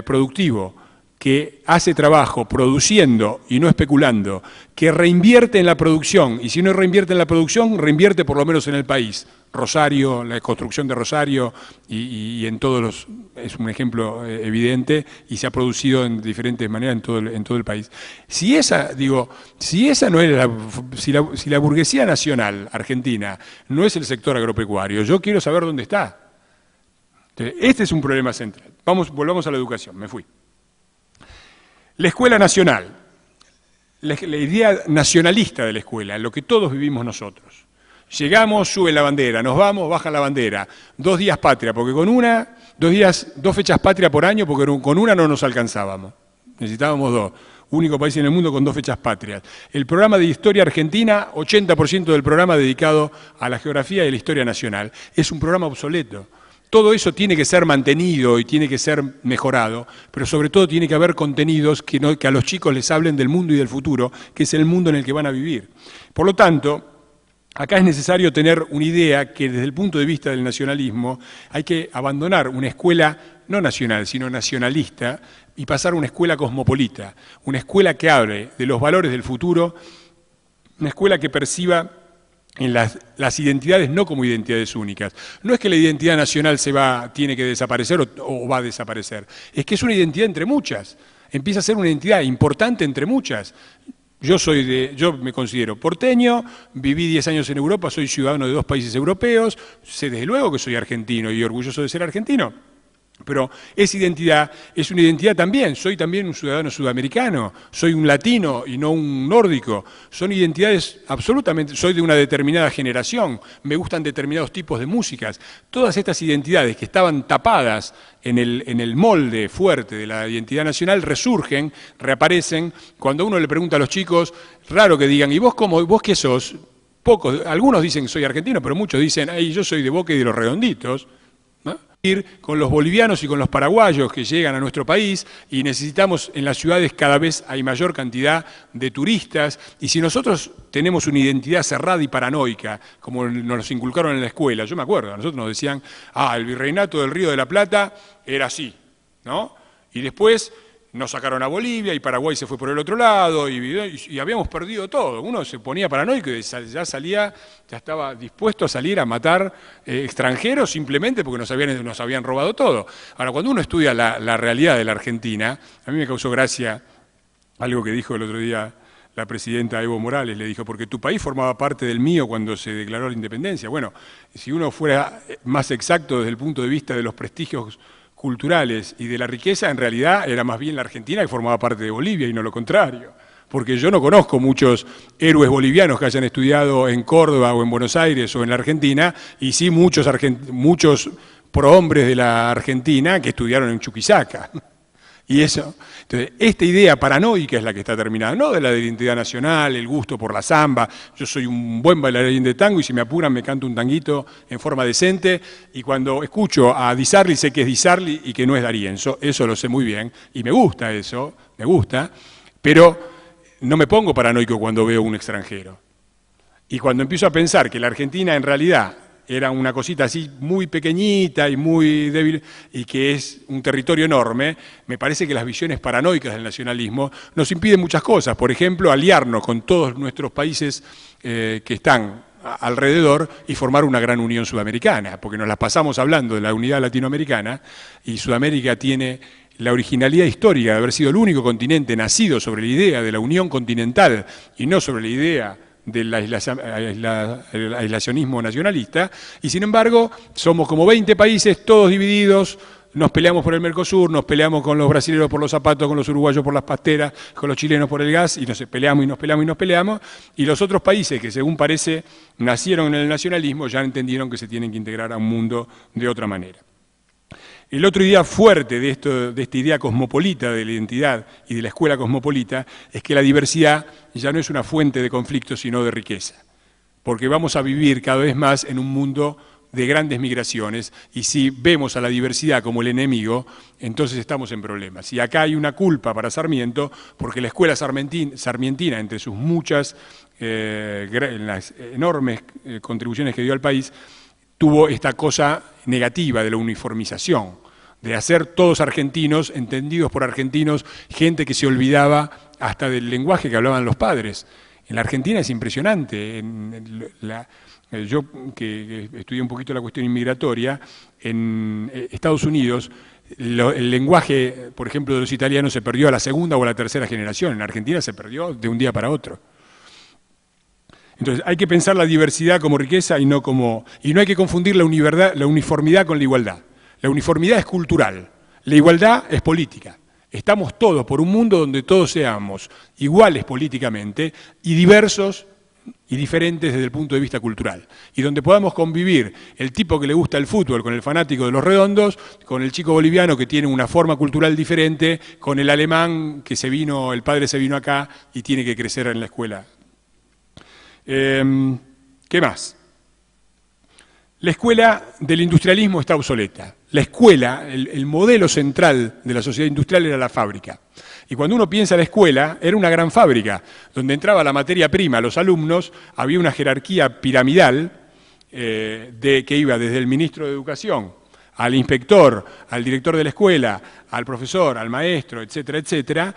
productivo que hace trabajo produciendo y no especulando, que reinvierte en la producción, y si no reinvierte en la producción, reinvierte por lo menos en el país. Rosario, la construcción de Rosario y en todos los, es un ejemplo evidente y se ha producido en diferentes maneras en todo el país. Si esa no es si la burguesía nacional argentina no es el sector agropecuario, yo quiero saber dónde está. Entonces, este es un problema central. Volvamos a la educación, me fui. La escuela nacional, la idea nacionalista de la escuela, lo que todos vivimos nosotros. Llegamos, sube la bandera, nos vamos, baja la bandera. 2 días patria, porque con 2 fechas patria por año, porque con una no nos alcanzábamos. Necesitábamos 2. Único país en el mundo con 2 fechas patrias. El programa de historia argentina, 80% del programa dedicado a la geografía y a la historia nacional. Es un programa obsoleto. Todo eso tiene que ser mantenido y tiene que ser mejorado, pero sobre todo tiene que haber contenidos que a los chicos les hablen del mundo y del futuro, que es el mundo en el que van a vivir. Por lo tanto, acá es necesario tener una idea que desde el punto de vista del nacionalismo hay que abandonar una escuela no nacional, sino nacionalista, y pasar a una escuela cosmopolita, una escuela que hable de los valores del futuro, una escuela que perciba en las identidades no como identidades únicas. No es que la identidad nacional tiene que desaparecer o va a desaparecer, es que es una identidad entre muchas, empieza a ser una identidad importante entre muchas. Yo me considero porteño, viví 10 años en Europa, soy ciudadano de 2 países europeos, sé desde luego que soy argentino y orgulloso de ser argentino. Pero esa identidad es una identidad también. Soy también un ciudadano sudamericano, soy un latino y no un nórdico. Son identidades absolutamente, soy de una determinada generación, me gustan determinados tipos de músicas. Todas estas identidades que estaban tapadas en el molde fuerte de la identidad nacional resurgen, reaparecen. Cuando uno le pregunta a los chicos, raro que digan, ¿y vos qué sos? Pocos, algunos dicen que soy argentino, pero muchos dicen, ay, yo soy de Boca y de los Redonditos. Con los bolivianos y con los paraguayos que llegan a nuestro país y necesitamos en las ciudades cada vez hay mayor cantidad de turistas y si nosotros tenemos una identidad cerrada y paranoica, como nos inculcaron en la escuela, yo me acuerdo, a nosotros nos decían, el virreinato del Río de la Plata era así, ¿no? Y después nos sacaron a Bolivia y Paraguay se fue por el otro lado y habíamos perdido todo. Uno se ponía paranoico y ya estaba dispuesto a salir a matar extranjeros simplemente porque nos habían robado todo. Ahora, cuando uno estudia la realidad de la Argentina, a mí me causó gracia algo que dijo el otro día la presidenta Evo Morales, le dijo, porque tu país formaba parte del mío cuando se declaró la independencia. Bueno, si uno fuera más exacto desde el punto de vista de los prestigios culturales y de la riqueza, en realidad era más bien la Argentina que formaba parte de Bolivia y no lo contrario. Porque yo no conozco muchos héroes bolivianos que hayan estudiado en Córdoba o en Buenos Aires o en la Argentina, y sí muchos prohombres de la Argentina que estudiaron en Chuquisaca. Y eso, entonces, esta idea paranoica es la que está terminada, no de la identidad nacional, el gusto por la samba. Yo soy un buen bailarín de tango y si me apuran me canto un tanguito en forma decente y cuando escucho a Di Sarli sé que es Di Sarli y que no es D'Arienzo, eso lo sé muy bien y me gusta eso, me gusta, pero no me pongo paranoico cuando veo un extranjero. Y cuando empiezo a pensar que la Argentina en realidad era una cosita así muy pequeñita y muy débil y que es un territorio enorme, me parece que las visiones paranoicas del nacionalismo nos impiden muchas cosas. Por ejemplo, aliarnos con todos nuestros países que están alrededor y formar una gran unión sudamericana, porque nos las pasamos hablando de la unidad latinoamericana y Sudamérica tiene la originalidad histórica de haber sido el único continente nacido sobre la idea de la unión continental y no sobre la idea del aislacionismo nacionalista, y sin embargo somos como 20 países, todos divididos, nos peleamos por el Mercosur, nos peleamos con los brasileños por los zapatos, con los uruguayos por las pasteras, con los chilenos por el gas, y nos peleamos y nos peleamos y nos peleamos, y los otros países que según parece nacieron en el nacionalismo ya entendieron que se tienen que integrar a un mundo de otra manera. El otro idea fuerte de esta idea cosmopolita de la identidad y de la escuela cosmopolita es que la diversidad ya no es una fuente de conflicto, sino de riqueza. Porque vamos a vivir cada vez más en un mundo de grandes migraciones y si vemos a la diversidad como el enemigo, entonces estamos en problemas. Y acá hay una culpa para Sarmiento, porque la escuela sarmientina, entre sus muchas las enormes contribuciones que dio al país, tuvo esta cosa negativa de la uniformización, de hacer todos argentinos, entendidos por argentinos, gente que se olvidaba hasta del lenguaje que hablaban los padres. En la Argentina es impresionante. Yo que estudié un poquito la cuestión inmigratoria, en Estados Unidos el lenguaje, por ejemplo, de los italianos se perdió a la segunda o a la tercera generación. En Argentina se perdió de un día para otro. Entonces hay que pensar la diversidad como riqueza y no hay que confundir la uniformidad con la igualdad. La uniformidad es cultural, la igualdad es política. Estamos todos por un mundo donde todos seamos iguales políticamente y diversos y diferentes desde el punto de vista cultural. Y donde podamos convivir el tipo que le gusta el fútbol con el fanático de los redondos, con el chico boliviano que tiene una forma cultural diferente, con el alemán que el padre se vino acá y tiene que crecer en la escuela. ¿Qué más? La escuela del industrialismo está obsoleta. La escuela, el modelo central de la sociedad industrial era la fábrica. Y cuando uno piensa en la escuela, era una gran fábrica, donde entraba la materia prima, los alumnos, había una jerarquía piramidal que iba desde el ministro de Educación al inspector, al director de la escuela, al profesor, al maestro, etcétera, etcétera,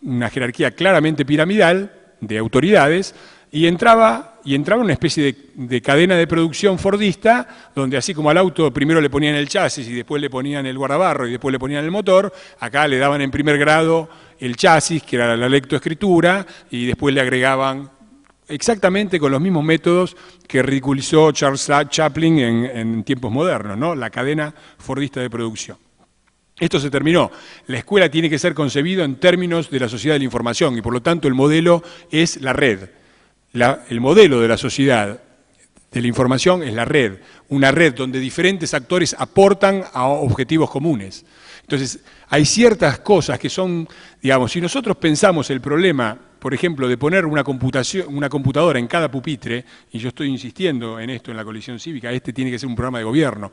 una jerarquía claramente piramidal de autoridades, y entraba una especie de cadena de producción fordista, donde así como al auto primero le ponían el chasis y después le ponían el guardabarro y después le ponían el motor, acá le daban en primer grado el chasis, que era la lectoescritura, y después le agregaban exactamente con los mismos métodos que ridiculizó Charles Chaplin en tiempos modernos, ¿no? La cadena fordista de producción. Esto se terminó. La escuela tiene que ser concebida en términos de la sociedad de la información y por lo tanto el modelo es la red. El modelo de la sociedad de la información es la red, una red donde diferentes actores aportan a objetivos comunes. Entonces, hay ciertas cosas que son, digamos, si nosotros pensamos el problema, por ejemplo, de poner una computadora en cada pupitre, y yo estoy insistiendo en esto en la coalición cívica, este tiene que ser un programa de gobierno.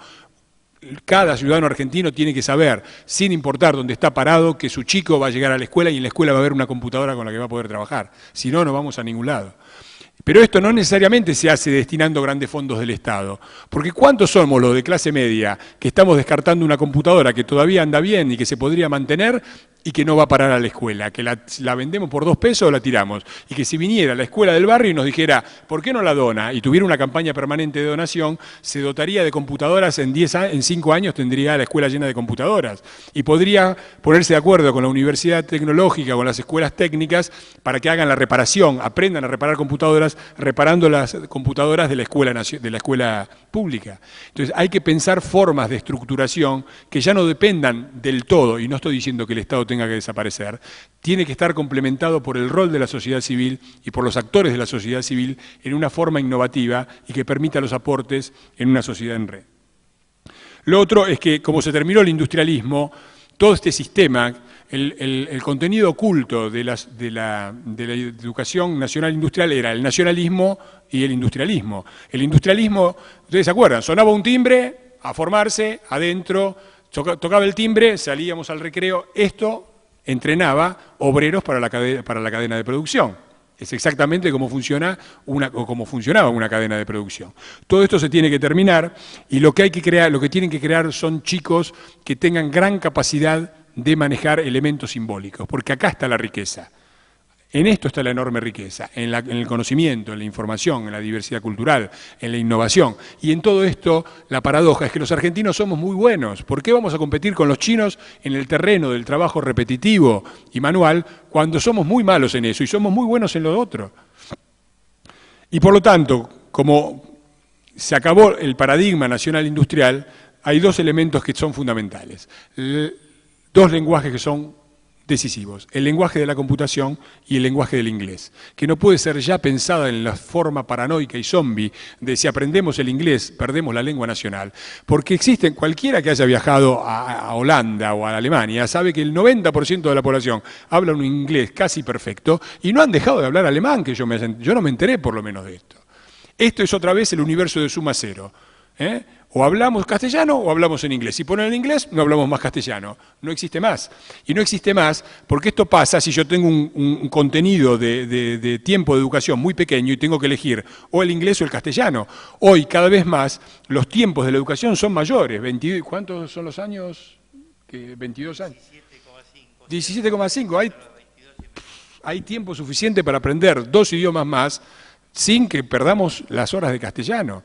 Cada ciudadano argentino tiene que saber, sin importar dónde está parado, que su chico va a llegar a la escuela y en la escuela va a haber una computadora con la que va a poder trabajar. Si no, no vamos a ningún lado. Pero esto no necesariamente se hace destinando grandes fondos del Estado, porque ¿cuántos somos los de clase media que estamos descartando una computadora que todavía anda bien y que se podría mantener y que no va a parar a la escuela, que la vendemos por 2 pesos o la tiramos, y que si viniera a la escuela del barrio y nos dijera, ¿por qué no la dona? Y tuviera una campaña permanente de donación, se dotaría de computadoras en 5 años tendría la escuela llena de computadoras, y podría ponerse de acuerdo con la Universidad Tecnológica, con las escuelas técnicas, para que hagan la reparación, aprendan a reparar computadoras, reparando las computadoras de la escuela pública. Entonces hay que pensar formas de estructuración que ya no dependan del todo, y no estoy diciendo que el Estado tenga que desaparecer, tiene que estar complementado por el rol de la sociedad civil y por los actores de la sociedad civil en una forma innovativa y que permita los aportes en una sociedad en red. Lo otro es que, como se terminó el industrialismo, todo este sistema, el contenido oculto de la educación nacional industrial era el nacionalismo y el industrialismo. El industrialismo, ustedes se acuerdan, sonaba un timbre, a formarse, adentro, tocaba el timbre, salíamos al recreo, esto entrenaba obreros para la cadena de producción. Es exactamente como funcionaba una cadena de producción. Todo esto se tiene que terminar y lo que tienen que crear son chicos que tengan gran capacidad de manejar elementos simbólicos, porque acá está la riqueza. En esto está la enorme riqueza, en el conocimiento, en la información, en la diversidad cultural, en la innovación. Y en todo esto, la paradoja es que los argentinos somos muy buenos. ¿Por qué vamos a competir con los chinos en el terreno del trabajo repetitivo y manual cuando somos muy malos en eso y somos muy buenos en lo otro? Y por lo tanto, como se acabó el paradigma nacional industrial, hay 2 elementos que son fundamentales. 2 lenguajes que son decisivos, el lenguaje de la computación y el lenguaje del inglés, que no puede ser ya pensada en la forma paranoica y zombie de si aprendemos el inglés, perdemos la lengua nacional, porque existen, cualquiera que haya viajado a Holanda o a Alemania, sabe que el 90% de la población habla un inglés casi perfecto y no han dejado de hablar alemán, que yo no me enteré por lo menos de esto. Esto es otra vez el universo de suma cero, ¿eh? O hablamos castellano o hablamos en inglés. Si ponen en inglés, no hablamos más castellano. No existe más. Y no existe más porque esto pasa si yo tengo un contenido de tiempo de educación muy pequeño y tengo que elegir o el inglés o el castellano. Hoy, cada vez más, los tiempos de la educación son mayores. ¿Cuántos son los años? 22 años. 17,5. Hay tiempo suficiente para aprender 2 idiomas más sin que perdamos las horas de castellano.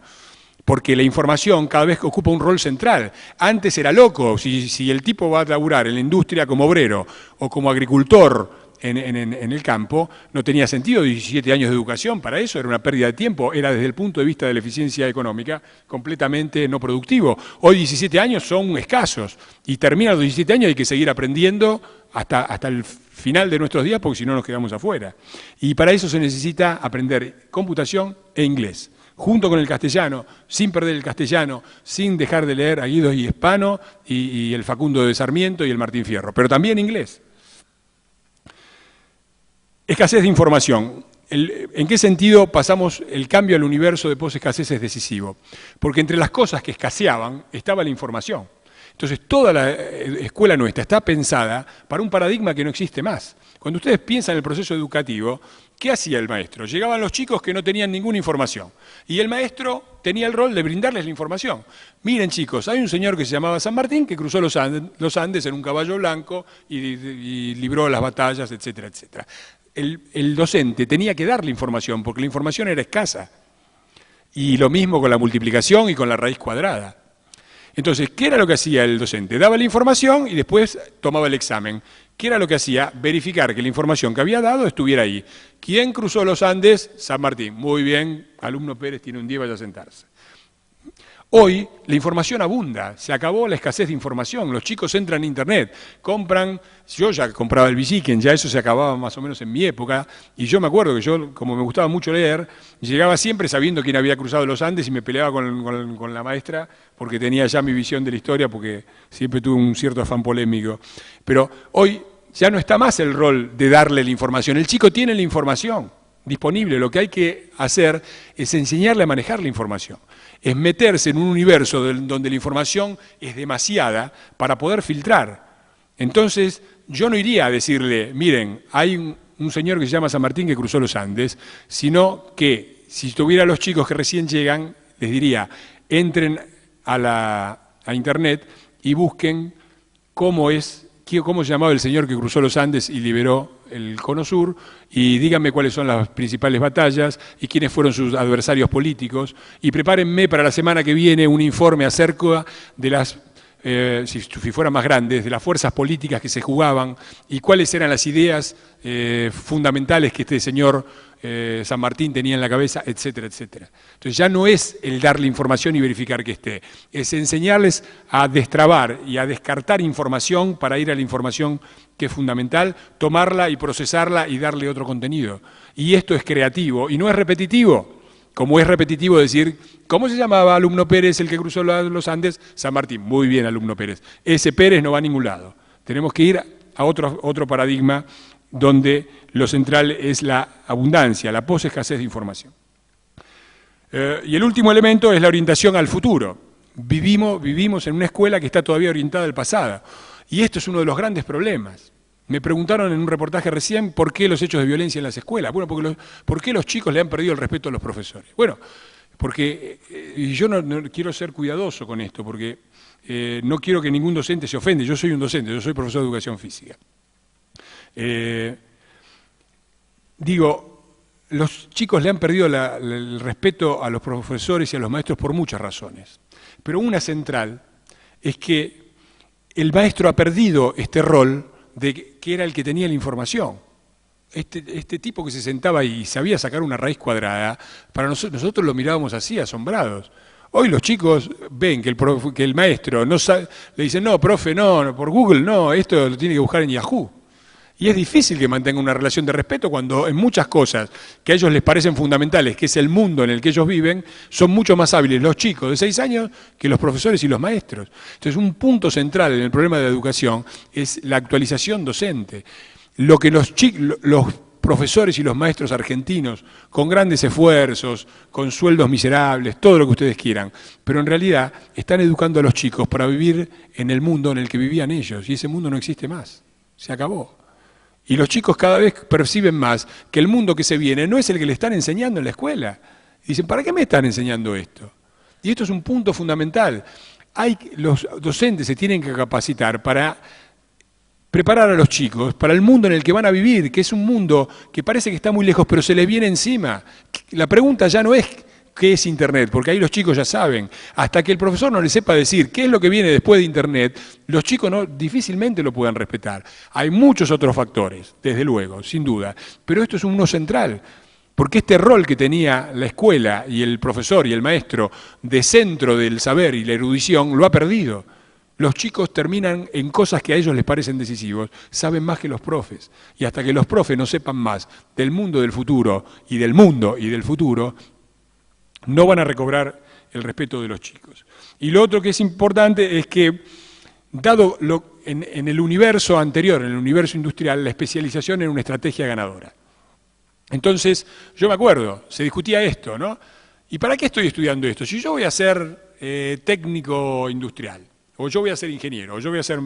Porque la información cada vez ocupa un rol central. Antes era loco, si el tipo va a laburar en la industria como obrero o como agricultor en el campo, no tenía sentido 17 años de educación, para eso era una pérdida de tiempo, era desde el punto de vista de la eficiencia económica completamente no productivo. Hoy 17 años son escasos y termina los 17 años hay que seguir aprendiendo hasta el final de nuestros días porque si no nos quedamos afuera. Y para eso se necesita aprender computación e inglés, junto con el castellano, sin perder el castellano, sin dejar de leer a Guido y Hispano y el Facundo de Sarmiento y el Martín Fierro, pero también inglés. Escasez de información. ¿En qué sentido pasamos el cambio al universo de posescasez es decisivo? Porque entre las cosas que escaseaban estaba la información. Entonces toda la escuela nuestra está pensada para un paradigma que no existe más. Cuando ustedes piensan en el proceso educativo, ¿qué hacía el maestro? Llegaban los chicos que no tenían ninguna información y el maestro tenía el rol de brindarles la información. Miren chicos, hay un señor que se llamaba San Martín que cruzó los Andes en un caballo blanco y libró las batallas, etcétera, etcétera. El docente tenía que darle información porque la información era escasa. Y lo mismo con la multiplicación y con la raíz cuadrada. Entonces, ¿qué era lo que hacía el docente? Daba la información y después tomaba el examen. ¿Qué era lo que hacía? Verificar que la información que había dado estuviera ahí. ¿Quién cruzó los Andes? San Martín. Muy bien, alumno Pérez tiene un 10, vaya a sentarse. Hoy la información abunda, se acabó la escasez de información, los chicos entran en internet, compran, yo ya compraba el Biciquen, ya eso se acababa más o menos en mi época, y yo me acuerdo que yo, como me gustaba mucho leer, llegaba siempre sabiendo quién había cruzado los Andes y me peleaba con la maestra porque tenía ya mi visión de la historia, porque siempre tuve un cierto afán polémico. Pero hoy ya no está más el rol de darle la información, el chico tiene la información disponible, lo que hay que hacer es enseñarle a manejar la información. Es meterse en un universo donde la información es demasiada para poder filtrar. Entonces, yo no iría a decirle, miren, hay un señor que se llama San Martín que cruzó los Andes, sino que si tuviera los chicos que recién llegan, les diría, entren a internet y busquen cómo se llamaba el señor que cruzó los Andes y liberó el Cono Sur, y díganme cuáles son las principales batallas y quiénes fueron sus adversarios políticos, y prepárenme para la semana que viene un informe acerca de las, si fueran más grandes, de las fuerzas políticas que se jugaban y cuáles eran las ideas fundamentales que este señor San Martín tenía en la cabeza, etcétera, etcétera. Entonces ya no es el darle información y verificar que esté, es enseñarles a destrabar y a descartar información para ir a la información que es fundamental, tomarla y procesarla y darle otro contenido. Y esto es creativo y no es repetitivo, como es repetitivo decir, ¿cómo se llamaba alumno Pérez el que cruzó los Andes? San Martín. Muy bien, alumno Pérez. Ese Pérez no va a ningún lado. Tenemos que ir a otro paradigma donde lo central es la abundancia, la posescasez de información. Y el último elemento es la orientación al futuro. Vivimos en una escuela que está todavía orientada al pasado. Y esto es uno de los grandes problemas. Me preguntaron en un reportaje recién por qué los hechos de violencia en las escuelas. Bueno, ¿por qué los chicos le han perdido el respeto a los profesores? Bueno, porque y yo no quiero ser cuidadoso con esto, porque no quiero que ningún docente se ofende. Yo soy un docente, yo soy profesor de educación física. Los chicos le han perdido el respeto a los profesores y a los maestros por muchas razones. Pero una central es que el maestro ha perdido este rol de que era el que tenía la información. Este tipo que se sentaba y sabía sacar una raíz cuadrada, para nosotros lo mirábamos así, asombrados. Hoy los chicos ven que el maestro no sabe, le dicen, no, profe, no, por Google no, esto lo tiene que buscar en Yahoo. Y es difícil que mantengan una relación de respeto cuando en muchas cosas que a ellos les parecen fundamentales, que es el mundo en el que ellos viven, son mucho más hábiles los chicos de 6 años que los profesores y los maestros. Entonces, un punto central en el problema de la educación es la actualización docente. Lo que los profesores y los maestros argentinos, con grandes esfuerzos, con sueldos miserables, todo lo que ustedes quieran, pero en realidad están educando a los chicos para vivir en el mundo en el que vivían ellos, y ese mundo no existe más, se acabó. Y los chicos cada vez perciben más que el mundo que se viene no es el que le están enseñando en la escuela. Y dicen, ¿para qué me están enseñando esto? Y esto es un punto fundamental. Los docentes se tienen que capacitar para preparar a los chicos para el mundo en el que van a vivir, que es un mundo que parece que está muy lejos, pero se les viene encima. La pregunta ya no es qué es Internet, porque ahí los chicos ya saben. Hasta que el profesor no les sepa decir qué es lo que viene después de Internet, los chicos difícilmente lo puedan respetar. Hay muchos otros factores, desde luego, sin duda, pero esto es uno central, porque este rol que tenía la escuela y el profesor y el maestro de centro del saber y la erudición lo ha perdido. Los chicos terminan en cosas que a ellos les parecen decisivos, saben más que los profes. Y hasta que los profes no sepan más del mundo del futuro y del mundo y del futuro, no van a recobrar el respeto de los chicos. Y lo otro que es importante es que, dado en el universo anterior, en el universo industrial, la especialización era una estrategia ganadora. Entonces, yo me acuerdo, se discutía esto, ¿no? ¿Y para qué estoy estudiando esto? Si yo voy a ser técnico industrial, o yo voy a ser ingeniero, o yo voy a ser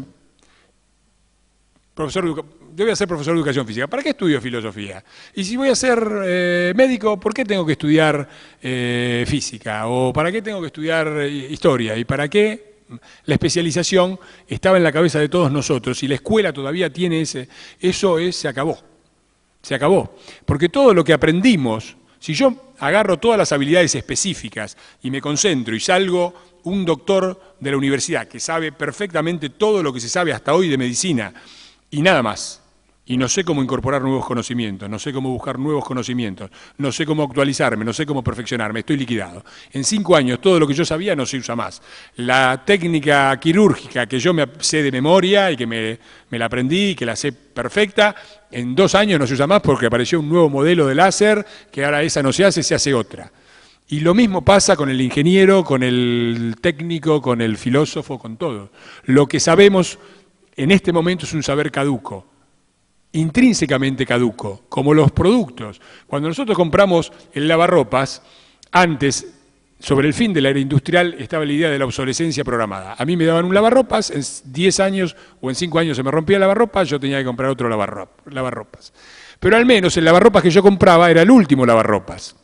profesor de educación física, ¿para qué estudio filosofía? Y si voy a ser médico, ¿por qué tengo que estudiar física? ¿O para qué tengo que estudiar historia? ¿Y para qué? La especialización estaba en la cabeza de todos nosotros y la escuela todavía tiene se acabó. Se acabó. Porque todo lo que aprendimos, si yo agarro todas las habilidades específicas y me concentro y salgo un doctor de la universidad que sabe perfectamente todo lo que se sabe hasta hoy de medicina y nada más, y no sé cómo incorporar nuevos conocimientos, no sé cómo buscar nuevos conocimientos, no sé cómo actualizarme, no sé cómo perfeccionarme, estoy liquidado. En 5 años todo lo que yo sabía no se usa más. La técnica quirúrgica que yo me sé de memoria y que me la aprendí, que la sé perfecta, en 2 años no se usa más porque apareció un nuevo modelo de láser, que ahora esa no se hace otra. Y lo mismo pasa con el ingeniero, con el técnico, con el filósofo, con todo. Lo que sabemos en este momento es un saber caduco, intrínsecamente caduco, como los productos. Cuando nosotros compramos el lavarropas, antes, sobre el fin de la era industrial, estaba la idea de la obsolescencia programada. A mí me daban un lavarropas, en 10 años o en 5 años se me rompía el lavarropas, yo tenía que comprar otro lavarropas. Pero al menos el lavarropas que yo compraba era el último lavarropas.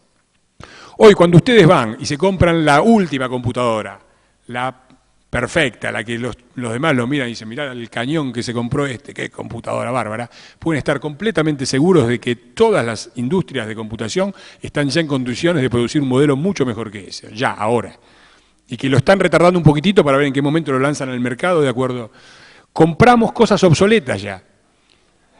Hoy, cuando ustedes van y se compran la última computadora, la perfecta, la que los demás lo miran y dicen, mirá el cañón que se compró qué computadora bárbara, pueden estar completamente seguros de que todas las industrias de computación están ya en condiciones de producir un modelo mucho mejor que ese, ya, ahora. Y que lo están retardando un poquitito para ver en qué momento lo lanzan al mercado, de acuerdo. Compramos cosas obsoletas ya.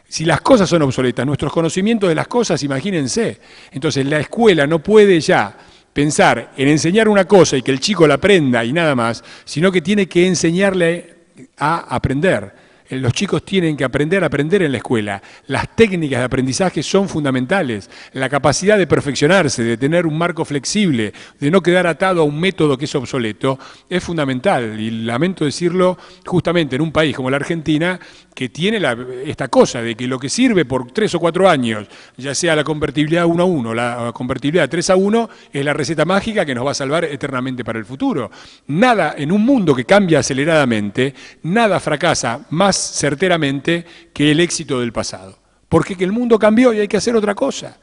Si las cosas son obsoletas, nuestros conocimientos de las cosas, imagínense. Entonces la escuela no puede ya pensar en enseñar una cosa y que el chico la aprenda y nada más, sino que tiene que enseñarle a aprender. Los chicos tienen que aprender en la escuela. Las técnicas de aprendizaje son fundamentales. La capacidad de perfeccionarse, de tener un marco flexible, de no quedar atado a un método que es obsoleto, es fundamental. Y lamento decirlo justamente en un país como la Argentina, que tiene esta cosa de que lo que sirve por 3 o 4 años, ya sea la convertibilidad 1 a 1, la convertibilidad 3 a 1, es la receta mágica que nos va a salvar eternamente para el futuro. Nada, en un mundo que cambia aceleradamente, nada fracasa más certeramente que el éxito del pasado. Porque el mundo cambió y hay que hacer otra cosa.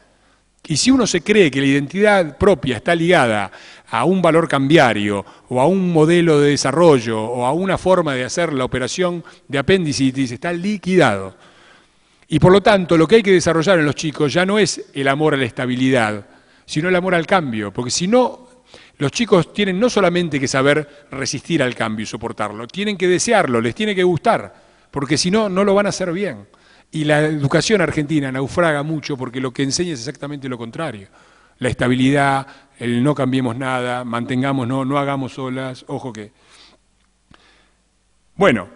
Y si uno se cree que la identidad propia está ligada a un valor cambiario o a un modelo de desarrollo o a una forma de hacer la operación de apendicitis, está liquidado. Y por lo tanto, lo que hay que desarrollar en los chicos ya no es el amor a la estabilidad, sino el amor al cambio. Porque si no, los chicos tienen no solamente que saber resistir al cambio y soportarlo, tienen que desearlo, les tiene que gustar. Porque si no, no lo van a hacer bien. Y la educación argentina naufraga mucho porque lo que enseña es exactamente lo contrario. La estabilidad, el no cambiemos nada, mantengamos, no hagamos olas, ojo que... Bueno,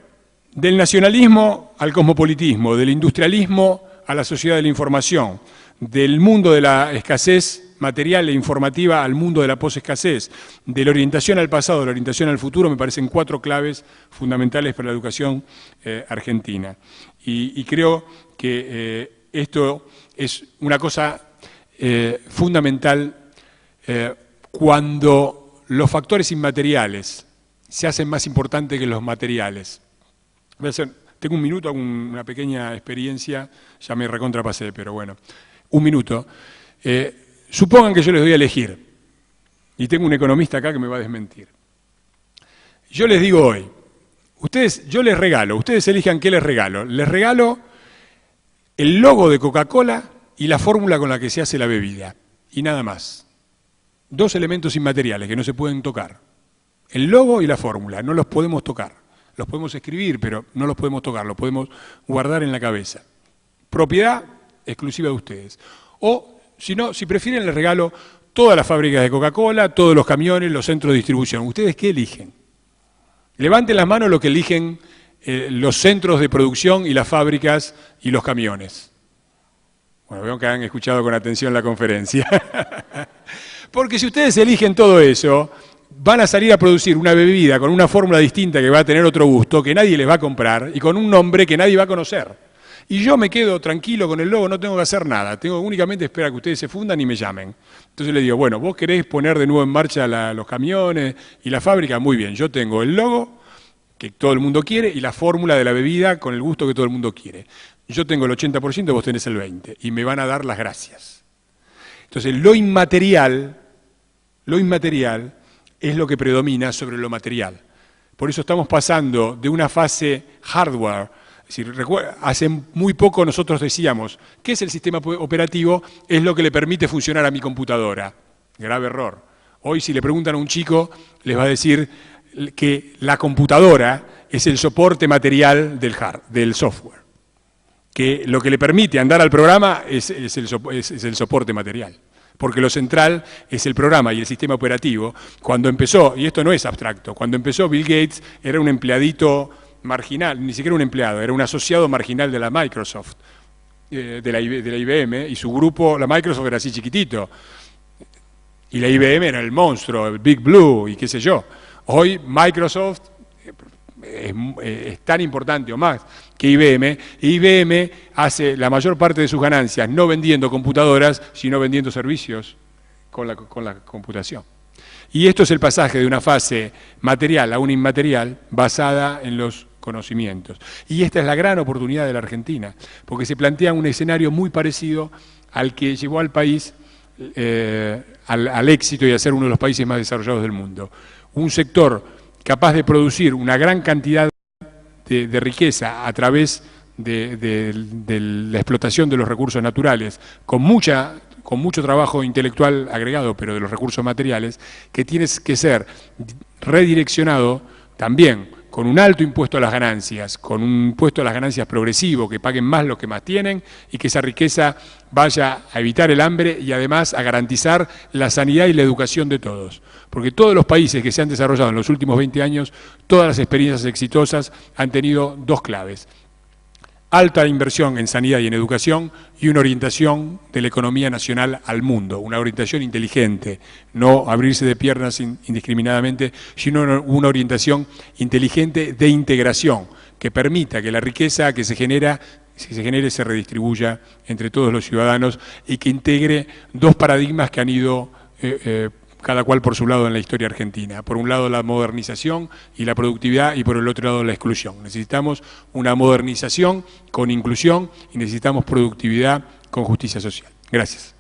del nacionalismo al cosmopolitismo, del industrialismo a la sociedad de la información, del mundo de la escasez material e informativa al mundo de la posescasez, de la orientación al pasado, de la orientación al futuro, me parecen 4 claves fundamentales para la educación argentina. Y creo que esto es una cosa fundamental cuando los factores inmateriales se hacen más importantes que los materiales. Tengo un minuto, hago una pequeña experiencia, ya me recontrapasé, pero bueno, un minuto. Supongan que yo les doy a elegir, y tengo un economista acá que me va a desmentir. Yo les digo hoy, yo les regalo, ustedes elijan qué les regalo. Les regalo el logo de Coca-Cola y la fórmula con la que se hace la bebida, y nada más. 2 elementos inmateriales que no se pueden tocar. El logo y la fórmula, no los podemos tocar. Los podemos escribir, pero no los podemos tocar, los podemos guardar en la cabeza. Propiedad exclusiva de ustedes. O, si no, si prefieren, les regalo todas las fábricas de Coca-Cola, todos los camiones, los centros de distribución. ¿Ustedes qué eligen? Levanten las manos los que eligen los centros de producción y las fábricas y los camiones. Bueno, veo que han escuchado con atención la conferencia. Porque si ustedes eligen todo eso, van a salir a producir una bebida con una fórmula distinta que va a tener otro gusto, que nadie les va a comprar y con un nombre que nadie va a conocer. Y yo me quedo tranquilo con el logo, no tengo que hacer nada, tengo únicamente esperar que ustedes se fundan y me llamen. Entonces les digo, bueno, vos querés poner de nuevo en marcha los camiones y la fábrica, muy bien, yo tengo el logo que todo el mundo quiere y la fórmula de la bebida con el gusto que todo el mundo quiere. Yo tengo el 80%, vos tenés el 20% y me van a dar las gracias. Entonces lo inmaterial es lo que predomina sobre lo material. Por eso estamos pasando de una fase hardware. Es decir, hace muy poco nosotros decíamos, ¿qué es el sistema operativo? Es lo que le permite funcionar a mi computadora. Grave error. Hoy si le preguntan a un chico, les va a decir que la computadora es el soporte material del software. que lo que le permite andar al programa es el soporte material. Porque lo central es el programa y el sistema operativo. Cuando empezó, y esto no es abstracto, cuando empezó Bill Gates era un empleadito marginal, ni siquiera un empleado, era un asociado marginal de la Microsoft, de la IBM, y su grupo, la Microsoft era así chiquitito, y la IBM era el monstruo, el Big Blue, y qué sé yo. Hoy Microsoft es tan importante o más que IBM, y IBM hace la mayor parte de sus ganancias no vendiendo computadoras, sino vendiendo servicios con la computación. Y esto es el pasaje de una fase material a una inmaterial basada en los conocimientos. Y esta es la gran oportunidad de la Argentina, porque se plantea un escenario muy parecido al que llevó al país al éxito y a ser uno de los países más desarrollados del mundo. Un sector capaz de producir una gran cantidad de riqueza a través de la explotación de los recursos naturales, con mucho trabajo intelectual agregado, pero de los recursos materiales, que tiene que ser redireccionado también con un alto impuesto a las ganancias, con un impuesto a las ganancias progresivo, que paguen más los que más tienen y que esa riqueza vaya a evitar el hambre y además a garantizar la sanidad y la educación de todos. Porque todos los países que se han desarrollado en los últimos 20 años, todas las experiencias exitosas han tenido dos claves: alta inversión en sanidad y en educación y una orientación de la economía nacional al mundo, una orientación inteligente, no abrirse de piernas indiscriminadamente, sino una orientación inteligente de integración que permita que la riqueza que se genere se redistribuya entre todos los ciudadanos y que integre dos paradigmas que han ido cada cual por su lado en la historia argentina. Por un lado la modernización y la productividad y por el otro lado la exclusión. Necesitamos una modernización con inclusión y necesitamos productividad con justicia social. Gracias.